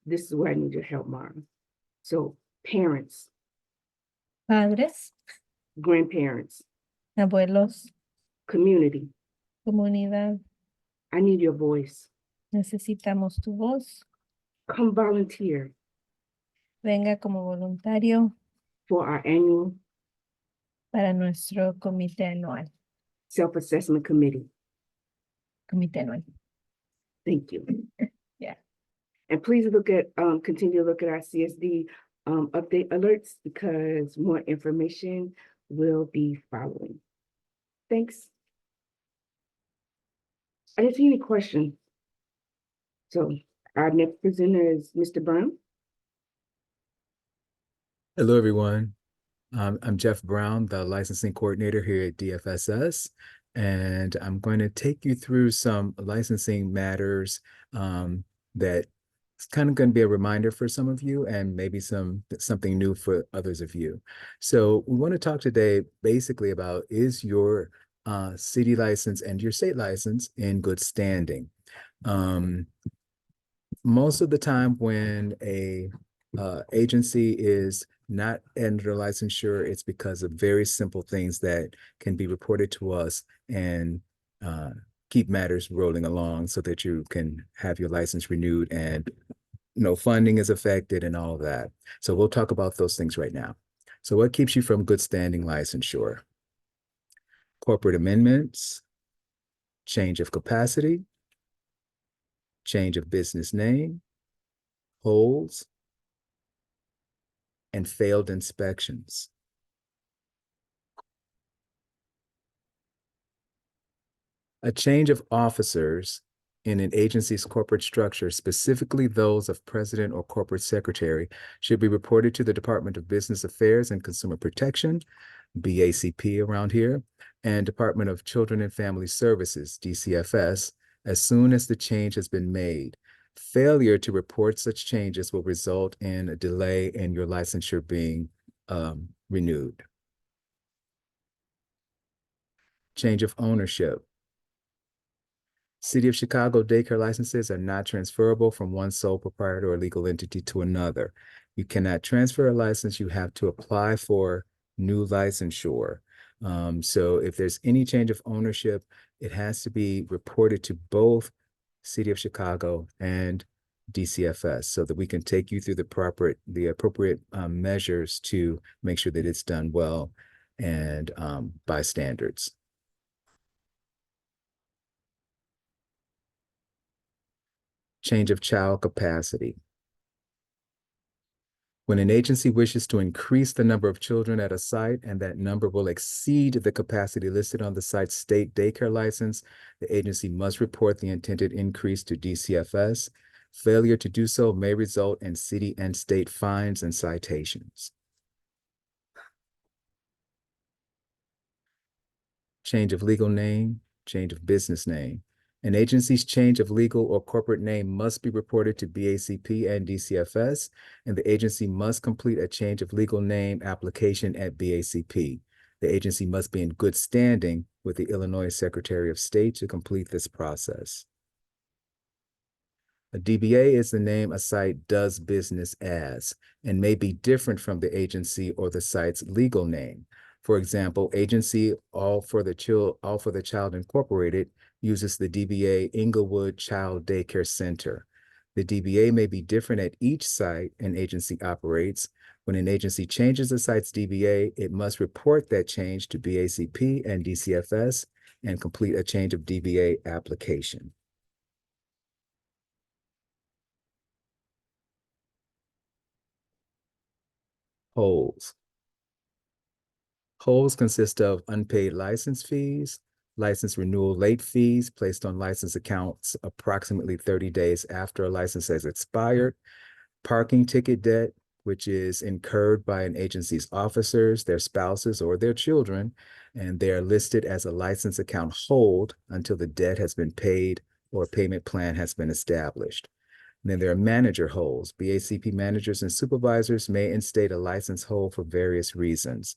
This is where I need your help, Mara. So parents, Padres, grandparents, abuelos, community, comunidad, I need your voice. necesitamos tu voz. Come volunteer Venga como voluntario for our annual para nuestro comité anual. self-assessment committee. Comité anual. Thank you. Yeah. And please continue to look at our CSD update alerts, because more information will be following. Thanks. I didn't see any questions. So our next presenter is Mr. Brown. Hello, everyone. I'm Jeff Brown, the licensing coordinator here at DFSS, and I'm going to take you through some licensing matters that it's kind of going to be a reminder for some of you and maybe something new for others of you. So we want to talk today basically about, is your city license and your state license in good standing? Most of the time when a agency is not under licensure, it's because of very simple things that can be reported to us and keep matters rolling along so that you can have your license renewed and funding is affected and all of that. So we'll talk about those things right now. So what keeps you from good standing licensure? Corporate amendments, change of capacity, change of business name, holds, and failed inspections. A change of officers in an agency's corporate structure, specifically those of president or corporate secretary, should be reported to the Department of Business Affairs and Consumer Protection, BACP around here, and Department of Children and Family Services, DCFS, as soon as the change has been made. Failure to report such changes will result in a delay in your licensure being renewed. Change of ownership. City of Chicago daycare licenses are not transferable from one sole proprietor or legal entity to another. You cannot transfer a license, you have to apply for new licensure. So if there's any change of ownership, it has to be reported to both City of Chicago and DCFS so that we can take you through the appropriate measures to make sure that it's done well and by standards. Change of child capacity. When an agency wishes to increase the number of children at a site and that number will exceed the capacity listed on the site's state daycare license, the agency must report the intended increase to DCFS. Failure to do so may result in city and state fines and citations. Change of legal name, change of business name. An agency's change of legal or corporate name must be reported to BACP and DCFS, and the agency must complete a change of legal name application at BACP. The agency must be in good standing with the Illinois Secretary of State to complete this process. A DBA is the name a site does business as and may be different from the agency or the site's legal name. For example, agency All for the Child Incorporated uses the DBA Inglewood Child Daycare Center. The DBA may be different at each site an agency operates. When an agency changes a site's DBA, it must report that change to BACP and DCFS and complete a change of DBA application. Holds. Holds consist of unpaid license fees, license renewal late fees placed on license accounts approximately 30 days after a license has expired, parking ticket debt, which is incurred by an agency's officers, their spouses, or their children, and they are listed as a license account hold until the debt has been paid or a payment plan has been established. And then there are manager holds. BACP managers and supervisors may instate a license hold for various reasons.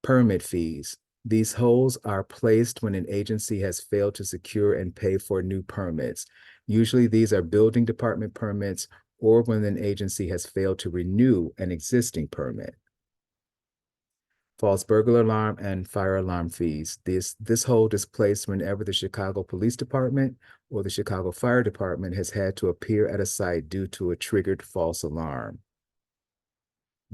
Permit fees. These holds are placed when an agency has failed to secure and pay for new permits. Usually these are building department permits or when an agency has failed to renew an existing permit. False burglar alarm and fire alarm fees. This hold is placed whenever the Chicago Police Department or the Chicago Fire Department has had to appear at a site due to a triggered false alarm.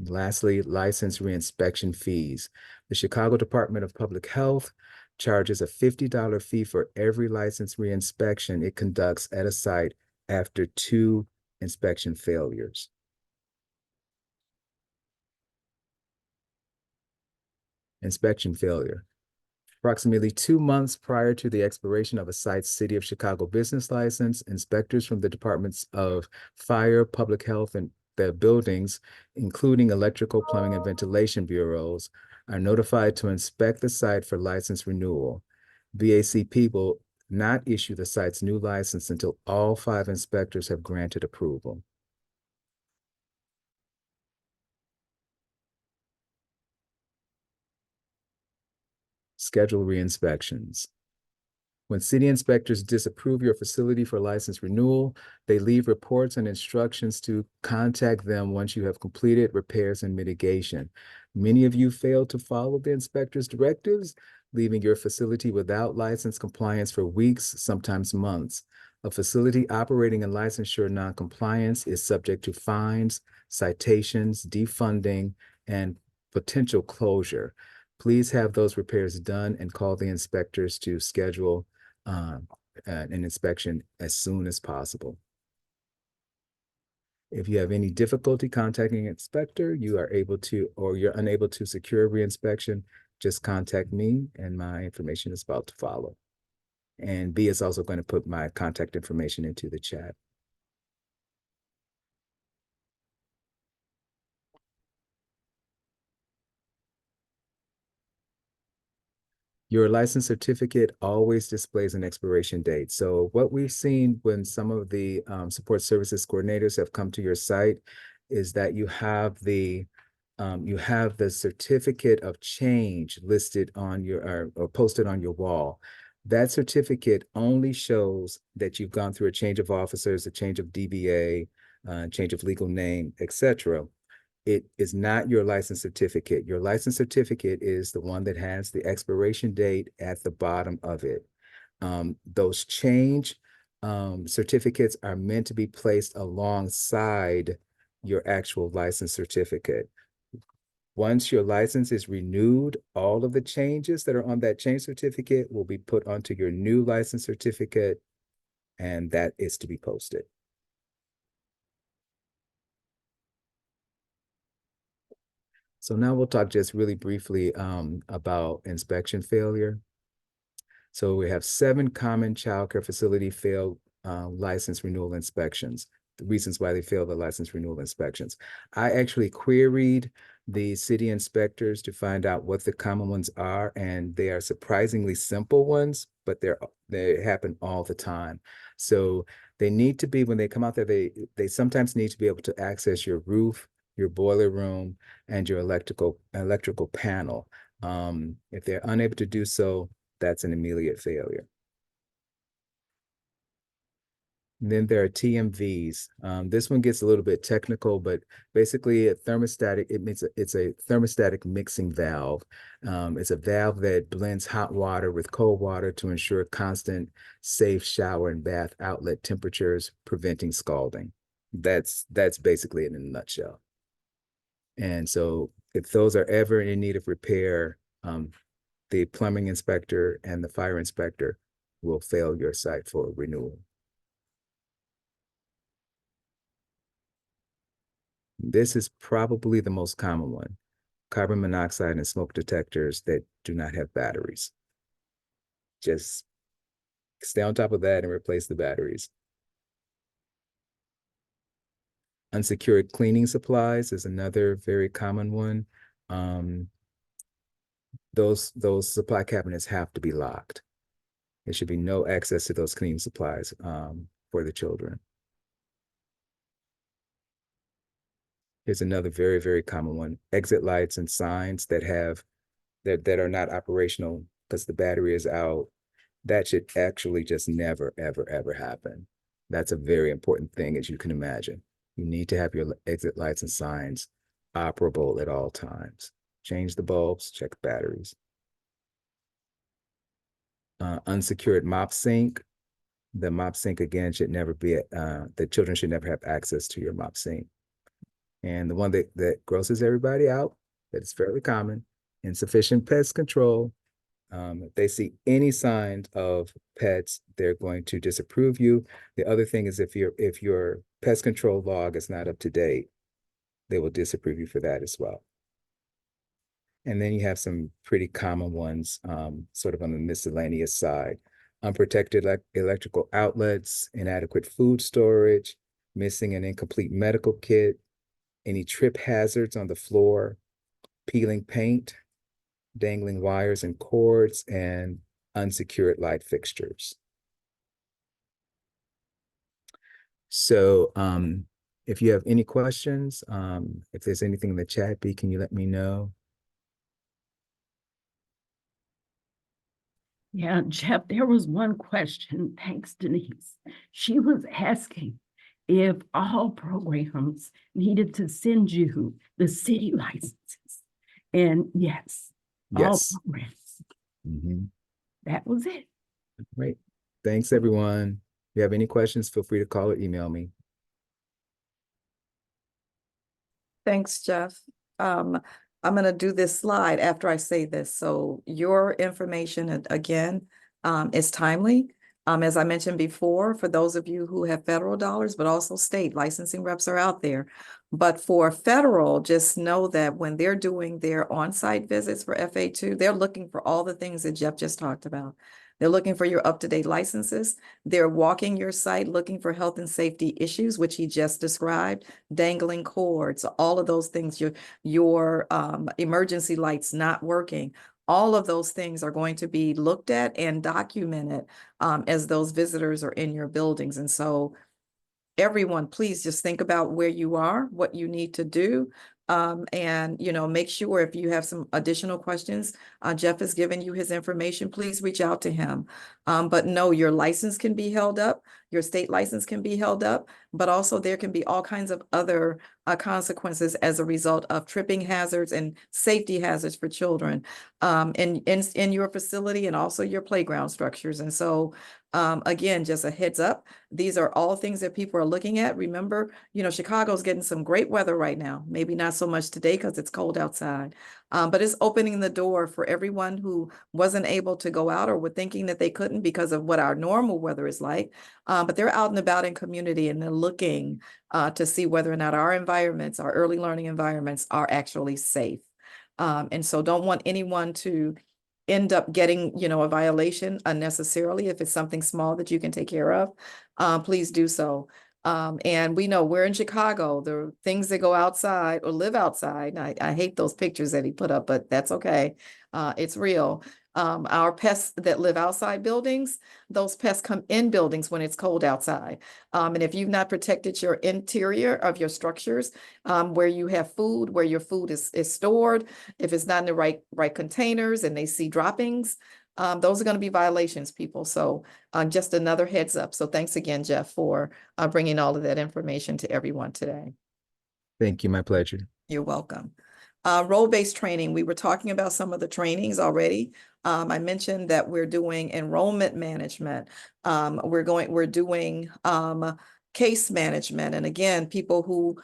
Lastly, license reinspection fees. The Chicago Department of Public Health charges a $50 fee for every license reinspection it conducts at a site after 2 inspection failures. Inspection failure. Approximately 2 months prior to the expiration of a site's City of Chicago business license, inspectors from the Departments of Fire, Public Health, and the buildings, including electrical, plumbing, and ventilation bureaus, are notified to inspect the site for license renewal. VACP will not issue the site's new license until all 5 inspectors have granted approval. Schedule re-inspections. When city inspectors disapprove your facility for license renewal, they leave reports and instructions to contact them once you have completed repairs and mitigation. Many of you failed to follow the inspector's directives, leaving your facility without license compliance for weeks, sometimes months. A facility operating in licensure noncompliance is subject to fines, citations, defunding, and potential closure. Please have those repairs done and call the inspectors to schedule an inspection as soon as possible. If you have any difficulty contacting an inspector, you are able to, or you're unable to secure a reinspection, just contact me and my information is about to follow. And B is also going to put my contact information into the chat. Your license certificate always displays an expiration date. So what we've seen when some of the support services coordinators have come to your site is that you have the certificate of change listed on your or posted on your wall. That certificate only shows that you've gone through a change of officers, a change of DBA, change of legal name, etc. It is not your license certificate. Your license certificate is the one that has the expiration date at the bottom of it. Those change certificates are meant to be placed alongside your actual license certificate. Once your license is renewed, all of the changes that are on that change certificate will be put onto your new license certificate, and that is to be posted. So now we'll talk just really briefly about inspection failure. So we have 7 common childcare facility failed license renewal inspections. The reasons why they failed the license renewal inspections. I actually queried the city inspectors to find out what the common ones are, and they are surprisingly simple ones, but they happen all the time. So they need to be, when they come out there, they sometimes need to be able to access your roof, your boiler room, and your electrical panel. If they're unable to do so, that's an immediate failure. And then there are TMVs. This one gets a little bit technical, but basically it's a thermostatic mixing valve. It's a valve that blends hot water with cold water to ensure constant, safe shower and bath outlet temperatures, preventing scalding. That's basically it in a nutshell. And so if those are ever in need of repair, the plumbing inspector and the fire inspector will fail your site for renewal. This is probably the most common one: carbon monoxide and smoke detectors that do not have batteries. Just stay on top of that and replace the batteries. Unsecured cleaning supplies is another very common one. Those supply cabinets have to be locked. There should be no access to those cleaning supplies for the children. Here's another very, very common one: exit lights and signs that are not operational because the battery is out. That should actually just never, ever, ever happen. That's a very important thing, as you can imagine. You need to have your exit lights and signs operable at all times. Change the bulbs, check the batteries. Unsecured mop sink. The mop sink, again, should never be, the children should never have access to your mop sink. And the one that grosses everybody out, that is fairly common: insufficient pest control. If they see any signs of pets, they're going to disapprove you. The other thing is if your pest control log is not up to date, they will disapprove you for that as well. And then you have some pretty common ones, sort of on the miscellaneous side. Unprotected electrical outlets, inadequate food storage, missing and incomplete medical kit, any trip hazards on the floor, peeling paint, dangling wires and cords, and unsecured light fixtures. So if you have any questions, if there's anything in the chat, B, can you let me know? Yeah, Jeff, there was one question. Thanks, Denise. She was asking if all programs needed to send you the city licenses. And yes, all Yes. programs. Mhm. That was it. Great. Thanks, everyone. If you have any questions, feel free to call or email me. Thanks, Jeff. I'm gonna do this slide after I say this. So your information, again, is timely. As I mentioned before, for those of you who have federal dollars, but also state licensing reps are out there. But for federal, just know that when they're doing their on-site visits for FA2, they're looking for all the things that Jeff just talked about. They're looking for your up-to-date licenses. They're walking your site, looking for health and safety issues, which he just described, dangling cords, all of those things, your emergency lights not working. All of those things are going to be looked at and documented as those visitors are in your buildings. And so everyone, please just think about where you are, what you need to do. And, make sure if you have some additional questions, Jeff has given you his information, please reach out to him. But no, your license can be held up, your state license can be held up, but also there can be all kinds of other consequences as a result of tripping hazards and safety hazards for children in your facility and also your playground structures. And so again, just a heads up, these are all things that people are looking at. Remember, Chicago's getting some great weather right now, maybe not so much today because it's cold outside, but it's opening the door for everyone who wasn't able to go out or were thinking that they couldn't because of what our normal weather is like. But they're out and about in community and they're looking to see whether or not our environments, our early learning environments, are actually safe. And so don't want anyone to end up getting, a violation unnecessarily. If it's something small that you can take care of, please do so. And we know we're in Chicago, the things that go outside or live outside. I hate those pictures that he put up, but that's okay. It's real. Our pests that live outside buildings, those pests come in buildings when it's cold outside. And if you've not protected your interior of your structures, where you have food, where your food is stored, if it's not in the right containers and they see droppings, those are going to be violations, people. So just another heads up. So thanks again, Jeff, for bringing all of that information to everyone today. Thank you. My pleasure. You're welcome. Role-based training. We were talking about some of the trainings already. I mentioned that we're doing enrollment management. We're doing case management. And again, people who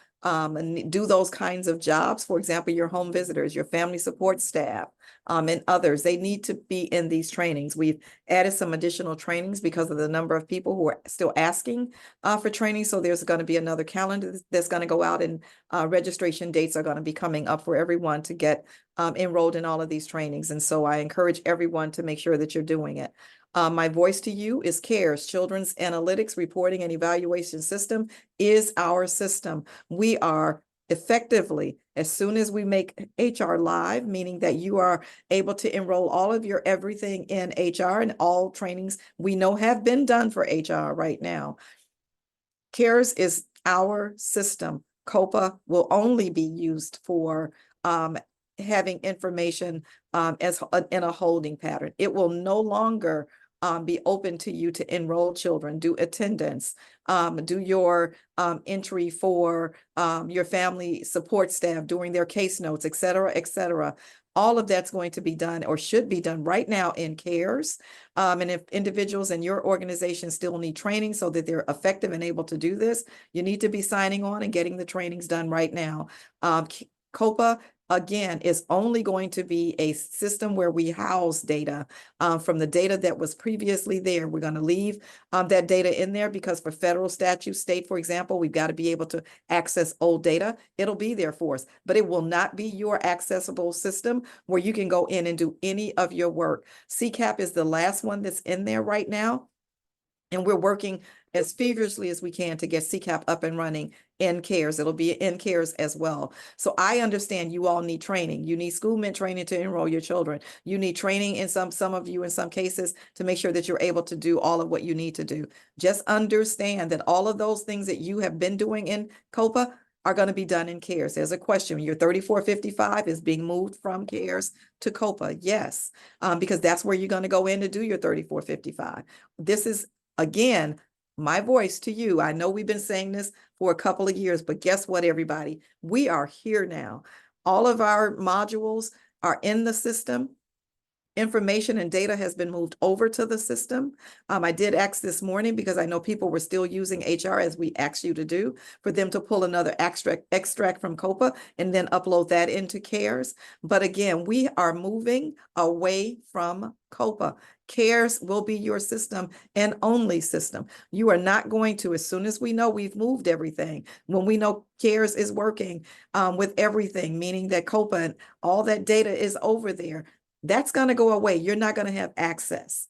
do those kinds of jobs, for example, your home visitors, your family support staff, and others, they need to be in these trainings. We've added some additional trainings because of the number of people who are still asking for training. So there's going to be another calendar that's going to go out, and registration dates are going to be coming up for everyone to get enrolled in all of these trainings. And so I encourage everyone to make sure that you're doing it. My voice to you is CARES, Children's Analytics Reporting and Evaluation System is our system. We are effectively, as soon as we make HR live, meaning that you are able to enroll all of your everything in HR, and all trainings we know have been done for HR right now. CARES is our system. COPA will only be used for having information as in a holding pattern. It will no longer be open to you to enroll children, do attendance, do your entry for your family support staff during their case notes, et cetera, et cetera. All of that's going to be done or should be done right now in CARES. And if individuals in your organization still need training so that they're effective and able to do this, you need to be signing on and getting the trainings done right now. COPA again, is only going to be a system where we house data from the data that was previously there. We're going to leave that data in there because for federal statute, state, for example, we've got to be able to access old data. It'll be there for us, but it will not be your accessible system where you can go in and do any of your work. CCAP is the last one that's in there right now. And we're working as feverishly as we can to get CCAP up and running in CARES. It'll be in CARES as well. So I understand you all need training. You need schoolment training to enroll your children. You need training in some of you in some cases to make sure that you're able to do all of what you need to do. Just understand that all of those things that you have been doing in COPA are going to be done in CARES. There's a question. Your 3455 is being moved from CARES to COPA. Yes, because that's where you're going to go in to do your 3455. This is, again, my voice to you. I know we've been saying this for a couple of years, but guess what, everybody? We are here now. All of our modules are in the system. Information and data has been moved over to the system. I did ask this morning because I know people were still using HR as we asked you to do, for them to pull another extract from COPA and then upload that into CARES. But again, we are moving away from COPA. CARES will be your system and only system. You are not going to, as soon as we know we've moved everything, when we know CARES is working with everything, meaning that COPA and all that data is over there, that's going to go away. You're not going to have access.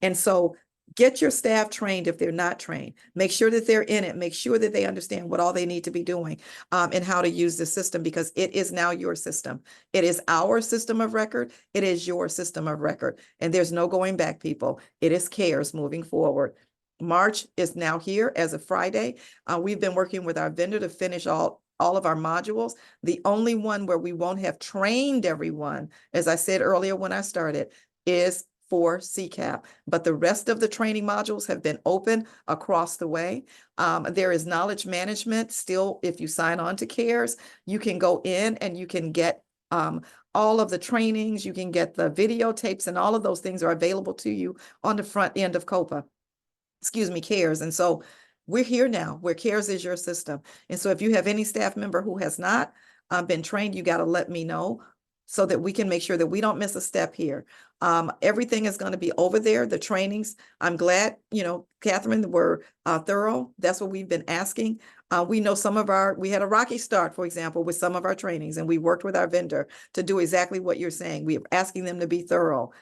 And so get your staff trained if they're not trained. Make sure that they're in it. Make sure that they understand what all they need to be doing and how to use the system, because it is now your system. It is our system of record. It is your system of record. And there's no going back, people. It is CARES moving forward. March is now here as of Friday. We've been working with our vendor to finish all of our modules. The only one where we won't have trained everyone, as I said earlier when I started, is for CCAP. But the rest of the training modules have been open across the way. There is knowledge management still. If you sign on to CARES, you can go in and you can get all of the trainings, you can get the videotapes, and all of those things are available to you on the front end of COPA. Excuse me, CARES. And so we're here now where CARES is your system. And so if you have any staff member who has not been trained, you got to let me know so that we can make sure that we don't miss a step here. Everything is going to be over there. The trainings, I'm glad, Catherine, were thorough. That's what we've been asking. We know we had a rocky start, for example, with some of our trainings, and we worked with our vendor to do exactly what you're saying. We're asking them to be thorough.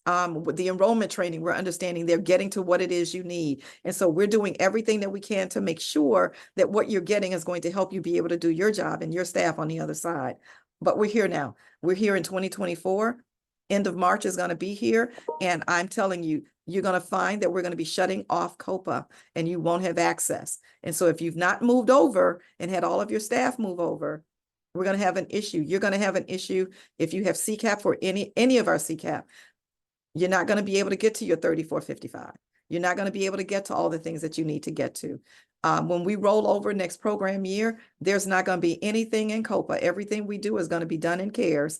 With the enrollment training, we're understanding they're getting to what it is you need. And so we're doing everything that we can to make sure that what you're getting is going to help you be able to do your job and your staff on the other side. But we're here now. We're here in 2024. End of March is going to be here. And I'm telling you, you're going to find that we're going to be shutting off COPA and you won't have access. And so if you've not moved over and had all of your staff move over, we're going to have an issue. You're going to have an issue if you have CCAP for any of our CCAP. You're not going to be able to get to your 3455. You're not going to be able to get to all the things that you need to get to. When we roll over next program year, there's not going to be anything in COPA. Everything we do is going to be done in CARES.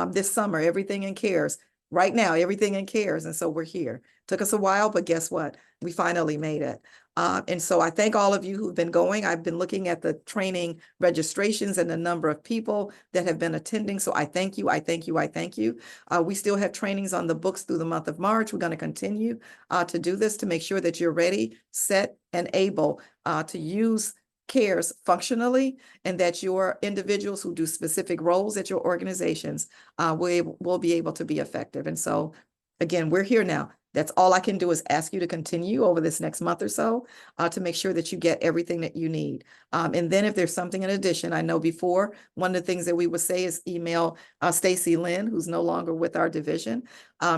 This summer, everything in CARES. Right now, everything in CARES. And so we're here. Took us a while, but guess what? We finally made it. And so I thank all of you who've been going. I've been looking at the training registrations and the number of people that have been attending. So I thank you. I thank you. I thank you. We still have trainings on the books through the month of March. We're going to continue to do this to make sure that you're ready, set, and able to use CARES functionally, and that your individuals who do specific roles at your organizations will be able to be effective. And so, again, we're here now. That's all I can do is ask you to continue over this next month or so to make sure that you get everything that you need. And then if there's something in addition, I know before, one of the things that we would say is email Stacy Lynn, who's no longer with our division.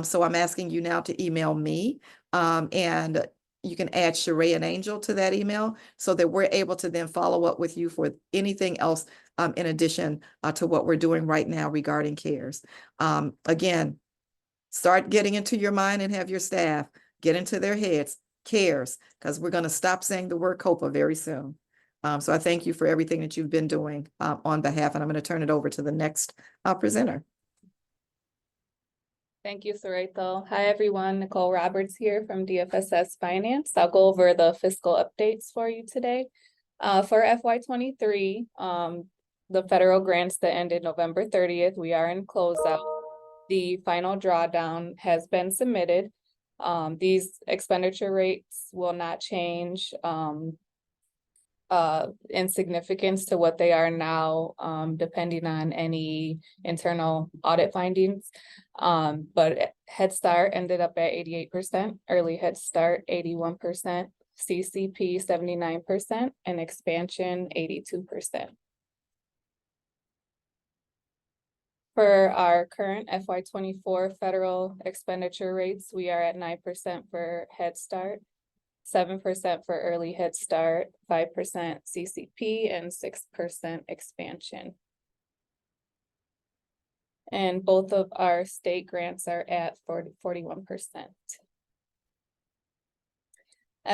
So I'm asking you now to email me, and you can add Sheree and Angel to that email so that we're able to then follow up with you for anything else in addition to what we're doing right now regarding CARES. Again, start getting into your mind and have your staff get into their heads, CARES, because we're going to stop saying the word COPA very soon. So I thank you for everything that you've been doing on behalf, and I'm going to turn it over to the next presenter. Thank you, Sarito. Hi, everyone. Nicole Roberts here from DFSS Finance. I'll go over the fiscal updates for you today. For FY23, the federal grants that ended November 30th, we are in closeout. The final drawdown has been submitted. These expenditure rates will not change in significance to what they are now, depending on any internal audit findings. But Head Start ended up at 88%, Early Head Start 81%, CCP 79%, and Expansion 82%. For our current FY 24 federal expenditure rates, we are at 9% for Head Start, 7% for Early Head Start, 5% CCP, and 6% Expansion. And both of our state grants are at 41%.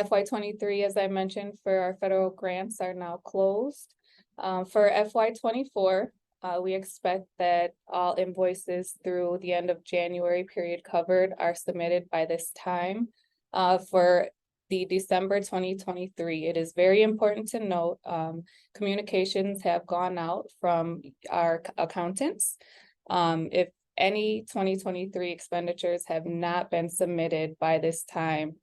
FY 23, as I mentioned, for our federal grants are now closed. For FY 24, we expect that all invoices through the end of January period covered are submitted by this time. For the December 2023, it is very important to note, communications have gone out from our accountants. If any 2023 expenditures have not been submitted by this time,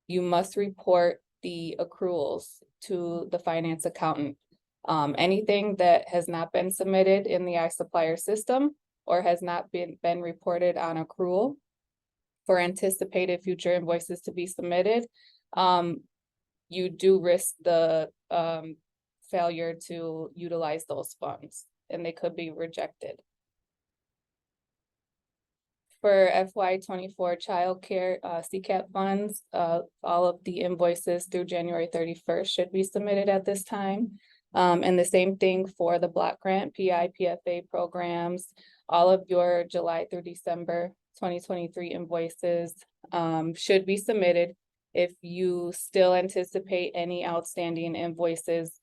you must report the accruals to the finance accountant. Anything that has not been submitted in the iSupplier system or has not been reported on accrual for anticipated future invoices to be submitted, you do risk the failure to utilize those funds, and they could be rejected. For FY 24 childcare CCAP funds, all of the invoices through January 31st should be submitted at this time. And the same thing for the block grant, PI, PFA programs. All of your July through December 2023 invoices should be submitted. If you still anticipate any outstanding invoices,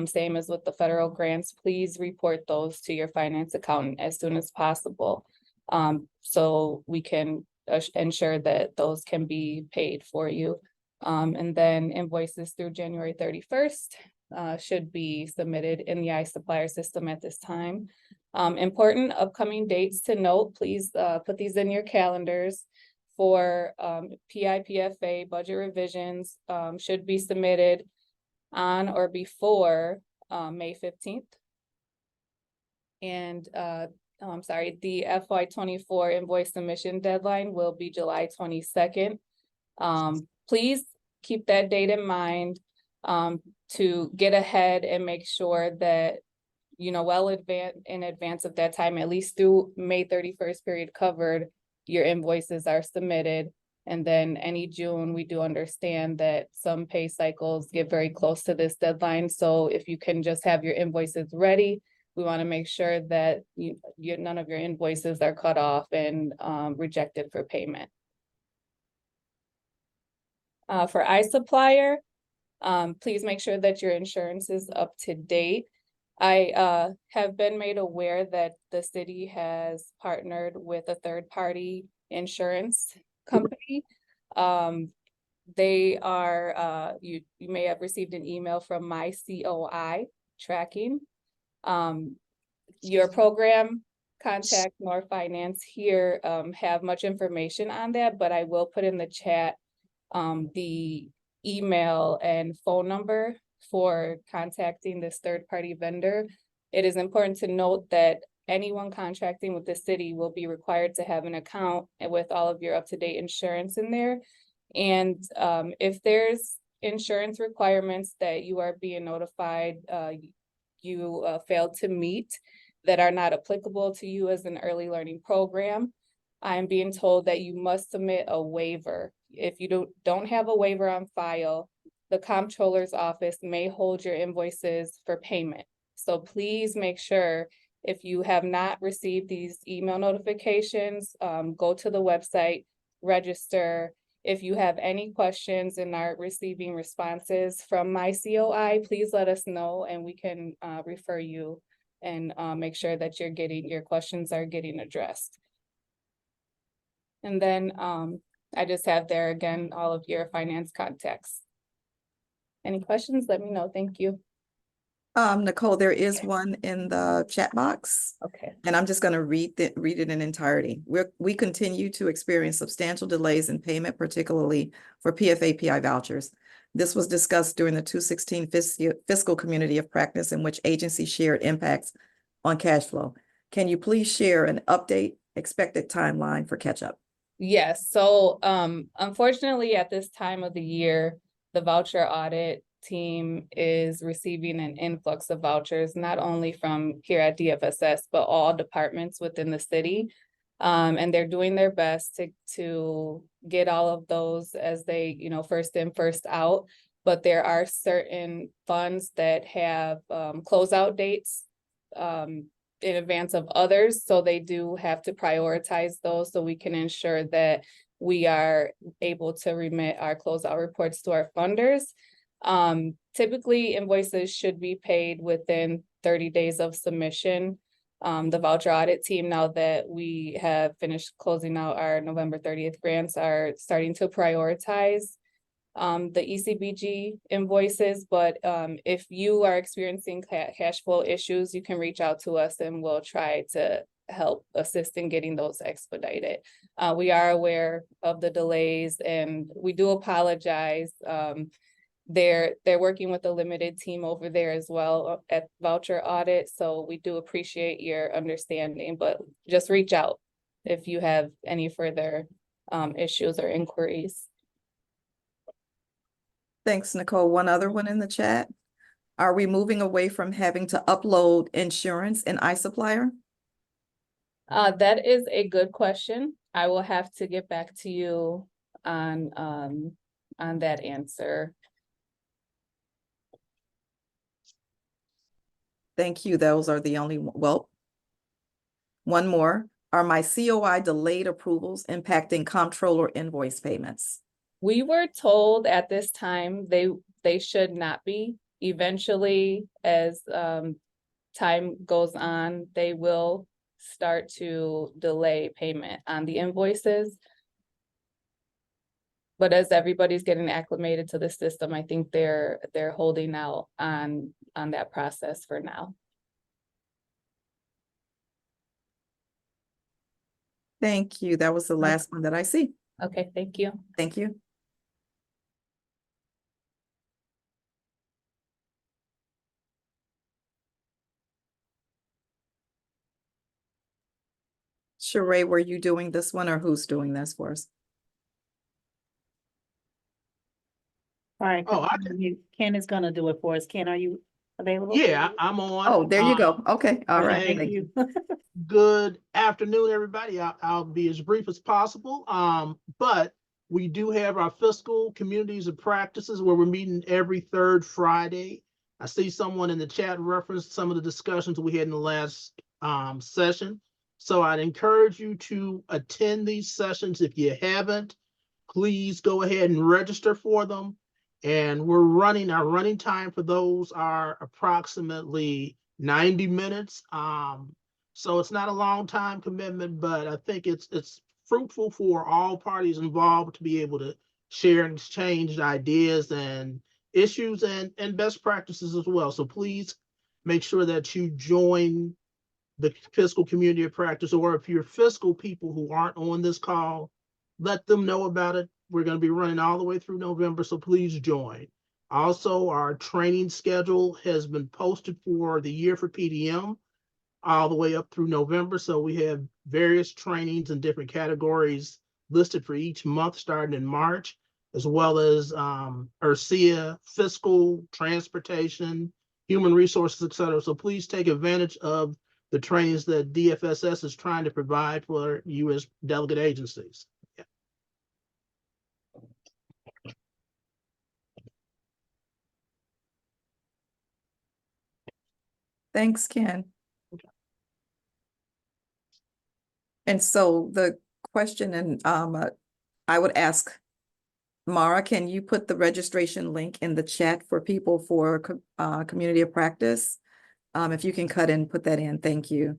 same as with the federal grants, please report those to your finance accountant as soon as possible, so we can ensure that those can be paid for you. And then invoices through January 31st should be submitted in the iSupplier system at this time. Important upcoming dates to note, please put these in your calendars. For PIPFA budget revisions should be submitted on or before May 15th. And I'm sorry, the FY 24 invoice submission deadline will be July 22nd. Please keep that date in mind to get ahead and make sure that, you know, well in advance of that time, at least through May 31st period covered, your invoices are submitted. And then any June, we do understand that some pay cycles get very close to this deadline. So if you can just have your invoices ready, we want to make sure that none of your invoices are cut off and rejected for payment. For iSupplier, please make sure that your insurance is up to date. I have been made aware that the city has partnered with a third-party insurance company. They are, you may have received an email from MyCOI tracking. Your program contact North Finance here have much information on that, but I will put in the chat the email and phone number for contacting this third-party vendor. It is important to note that anyone contracting with the city will be required to have an account with all of your up-to-date insurance in there. And if there's insurance requirements that you are being notified you failed to meet that are not applicable to you as an early learning program, I'm being told that you must submit a waiver. If you don't have a waiver on file, the comptroller's office may hold your invoices for payment. So please make sure, if you have not received these email notifications, go to the website, register. If you have any questions and are receiving responses from MyCOI, please let us know and we can refer you and make sure that your questions are getting addressed. And then I just have there again all of your finance contacts. Any questions? Let me know. Thank you. Nicole, there is one in the chat box. Okay. And I'm just going to read it in entirety. We continue to experience substantial delays in payment, particularly for PFAPI vouchers. This was discussed during the 216 fiscal community of practice, in which agencies shared impacts on cash flow. Can you please share an expected timeline for catch up? Yes, so unfortunately, at this time of the year, the voucher audit team is receiving an influx of vouchers, not only from here at DFSS, but all departments within the city. And they're doing their best to get all of those as they, first in, first out. But there are certain funds that have closeout dates in advance of others, so they do have to prioritize those so we can ensure that we are able to remit our closeout reports to our funders. Typically invoices should be paid within 30 days of submission. The voucher audit team, now that we have finished closing out our November 30th grants, are starting to prioritize the ECBG invoices, but if you are experiencing cash flow issues, you can reach out to us and we'll try to help assist in getting those expedited. We are aware of the delays and we do apologize. They're working with a limited team over there as well at voucher audit, so we do appreciate your understanding, but just reach out if you have any further issues or inquiries. Thanks, Nicole. One other one in the chat. Are we moving away from having to upload insurance in iSupplier? That is a good question. I will have to get back to you on that answer. Thank you. Those are the only, well, one more. Are my COI delayed approvals impacting comptroller invoice payments? We were told at this time they should not be. Eventually, as time goes on, they will start to delay payment on the invoices. But as everybody's getting acclimated to the system, I think they're holding out on that process for now. Thank you. That was the last one that I see. Okay, thank you. Thank you. Sheree, were you doing this one or who's doing this for us? All right, Oh, Ken is gonna do it for us. Ken, are you available? Yeah, I'm on. Oh, there you go. Okay. All right. okay. Thank you. Good afternoon, everybody. I'll be as brief as possible. But we do have our fiscal communities of practices where we're meeting every third Friday. I see someone in the chat referenced some of the discussions we had in the last session. So I'd encourage you to attend these sessions. If you haven't, please go ahead and register for them. And our running time for those are approximately 90 minutes. So it's not a long time commitment, but I think it's fruitful for all parties involved to be able to share and exchange ideas and issues and best practices as well. So please make sure that you join the fiscal community of practice, or if you're fiscal people who aren't on this call, let them know about it. We're going to be running all the way through November, so please join. Also, our training schedule has been posted for the year for PDM all the way up through November. So we have various trainings in different categories listed for each month starting in March, as well as URSEA, fiscal, transportation, human resources, et cetera. So please take advantage of the trainings that DFSS is trying to provide for U.S. delegate agencies. Yeah. Thanks, Ken. And so the question, and I would ask Mara, can you put the registration link in the chat for people for community of practice? If you can cut in, put that in, thank you.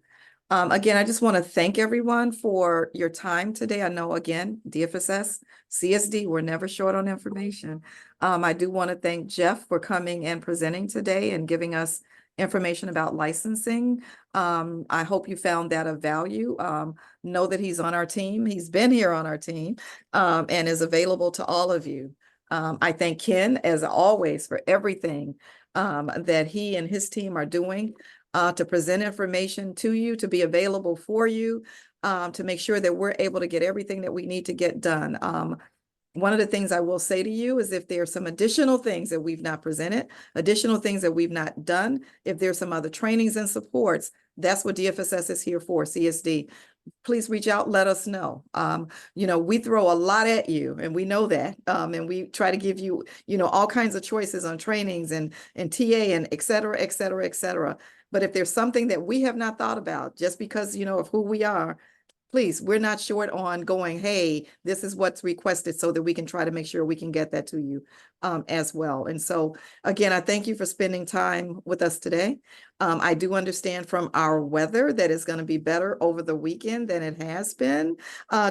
Again, I just want to thank everyone for your time today. I know, again, DFSS, CSD, we're never short on information. I do want to thank Jeff for coming and presenting today and giving us information about licensing. I hope you found that of value. Know that he's on our team. He's been here on our team, and is available to all of you. I thank Ken, as always, for everything that he and his team are doing to present information to you, to be available for you, to make sure that we're able to get everything that we need to get done. One of the things I will say to you is if there's some additional things that we've not presented, additional things that we've not done, if there's some other trainings and supports, that's what DFSS is here for, CSD. Please reach out, let us know. You know, we throw a lot at you and we know that. And we try to give you, you know, all kinds of choices on trainings and TA and et cetera, et cetera, et cetera. But if there's something that we have not thought about, just because, you know, of who we are, please, we're not short on going, hey, this is what's requested so that we can try to make sure we can get that to you as well. And so, again, I thank you for spending time with us today. I do understand from our weather that it's going to be better over the weekend than it has been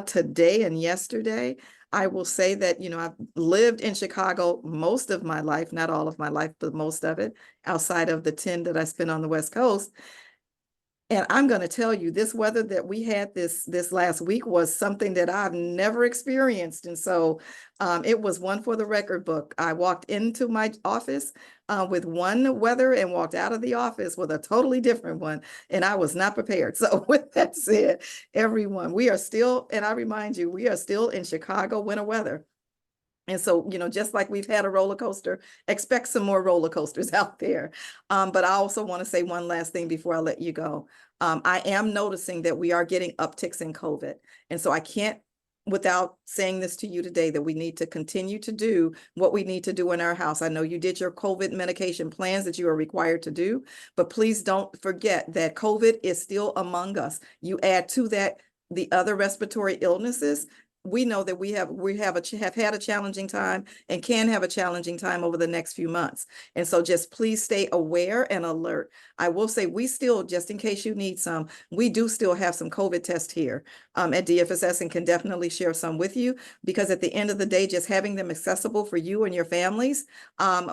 today and yesterday. I will say that, you know, I've lived in Chicago most of my life, not all of my life, but most of it, outside of the 10 that I spent on the West Coast. And I'm going to tell you, this weather that we had this last week was something that I've never experienced. And so it was one for the record book. I walked into my office with one weather and walked out of the office with a totally different one. And I was not prepared. So with that said, everyone, we are still, and I remind you, we are still in Chicago winter weather. And so, you know, just like we've had a roller coaster, expect some more roller coasters out there. But I also want to say one last thing before I let you go. I am noticing that we are getting upticks in COVID. And so I can't, without saying this to you today, that we need to continue to do what we need to do in our house. I know you did your COVID medication plans that you are required to do, but please don't forget that COVID is still among us. You add to that the other respiratory illnesses. We know that we have had a challenging time and can have a challenging time over the next few months. And so just please stay aware and alert. I will say we still, just in case you need some, we do still have some COVID tests here at DFSS and can definitely share some with you, because at the end of the day, just having them accessible for you and your families,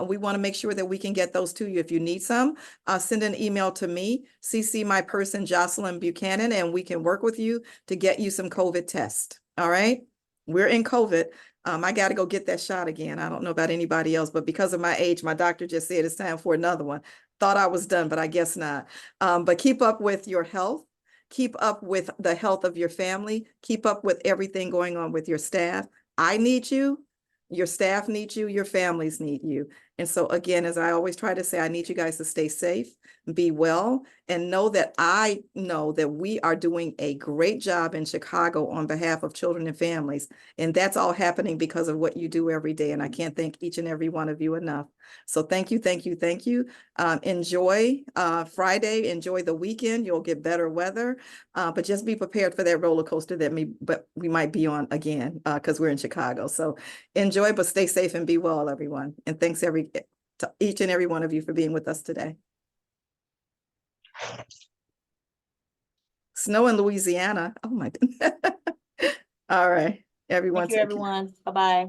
we want to make sure that we can get those to you. If you need some, send an email to me, CC my person, Jocelyn Buchanan, and we can work with you to get you some COVID tests. All right. We're in COVID. I got to go get that shot again. I don't know about anybody else, but because of my age, my doctor just said it's time for another one. Thought I was done, but I guess not. But keep up with your health. Keep up with the health of your family. Keep up with everything going on with your staff. I need you. Your staff needs you. Your families need you. And so again, as I always try to say, I need you guys to stay safe, be well, and know that I know that we are doing a great job in Chicago on behalf of children and families. And that's all happening because of what you do every day. And I can't thank each and every one of you enough. So thank you, thank you, thank you. Enjoy Friday, enjoy the weekend. You'll get better weather, but just be prepared for that roller coaster that we might be on again because we're in Chicago. So enjoy, but stay safe and be well, everyone. And thanks to each and every one of you for being with us today. Snow in Louisiana. Oh my goodness. All right, everyone. Thank you, everyone. Bye-bye.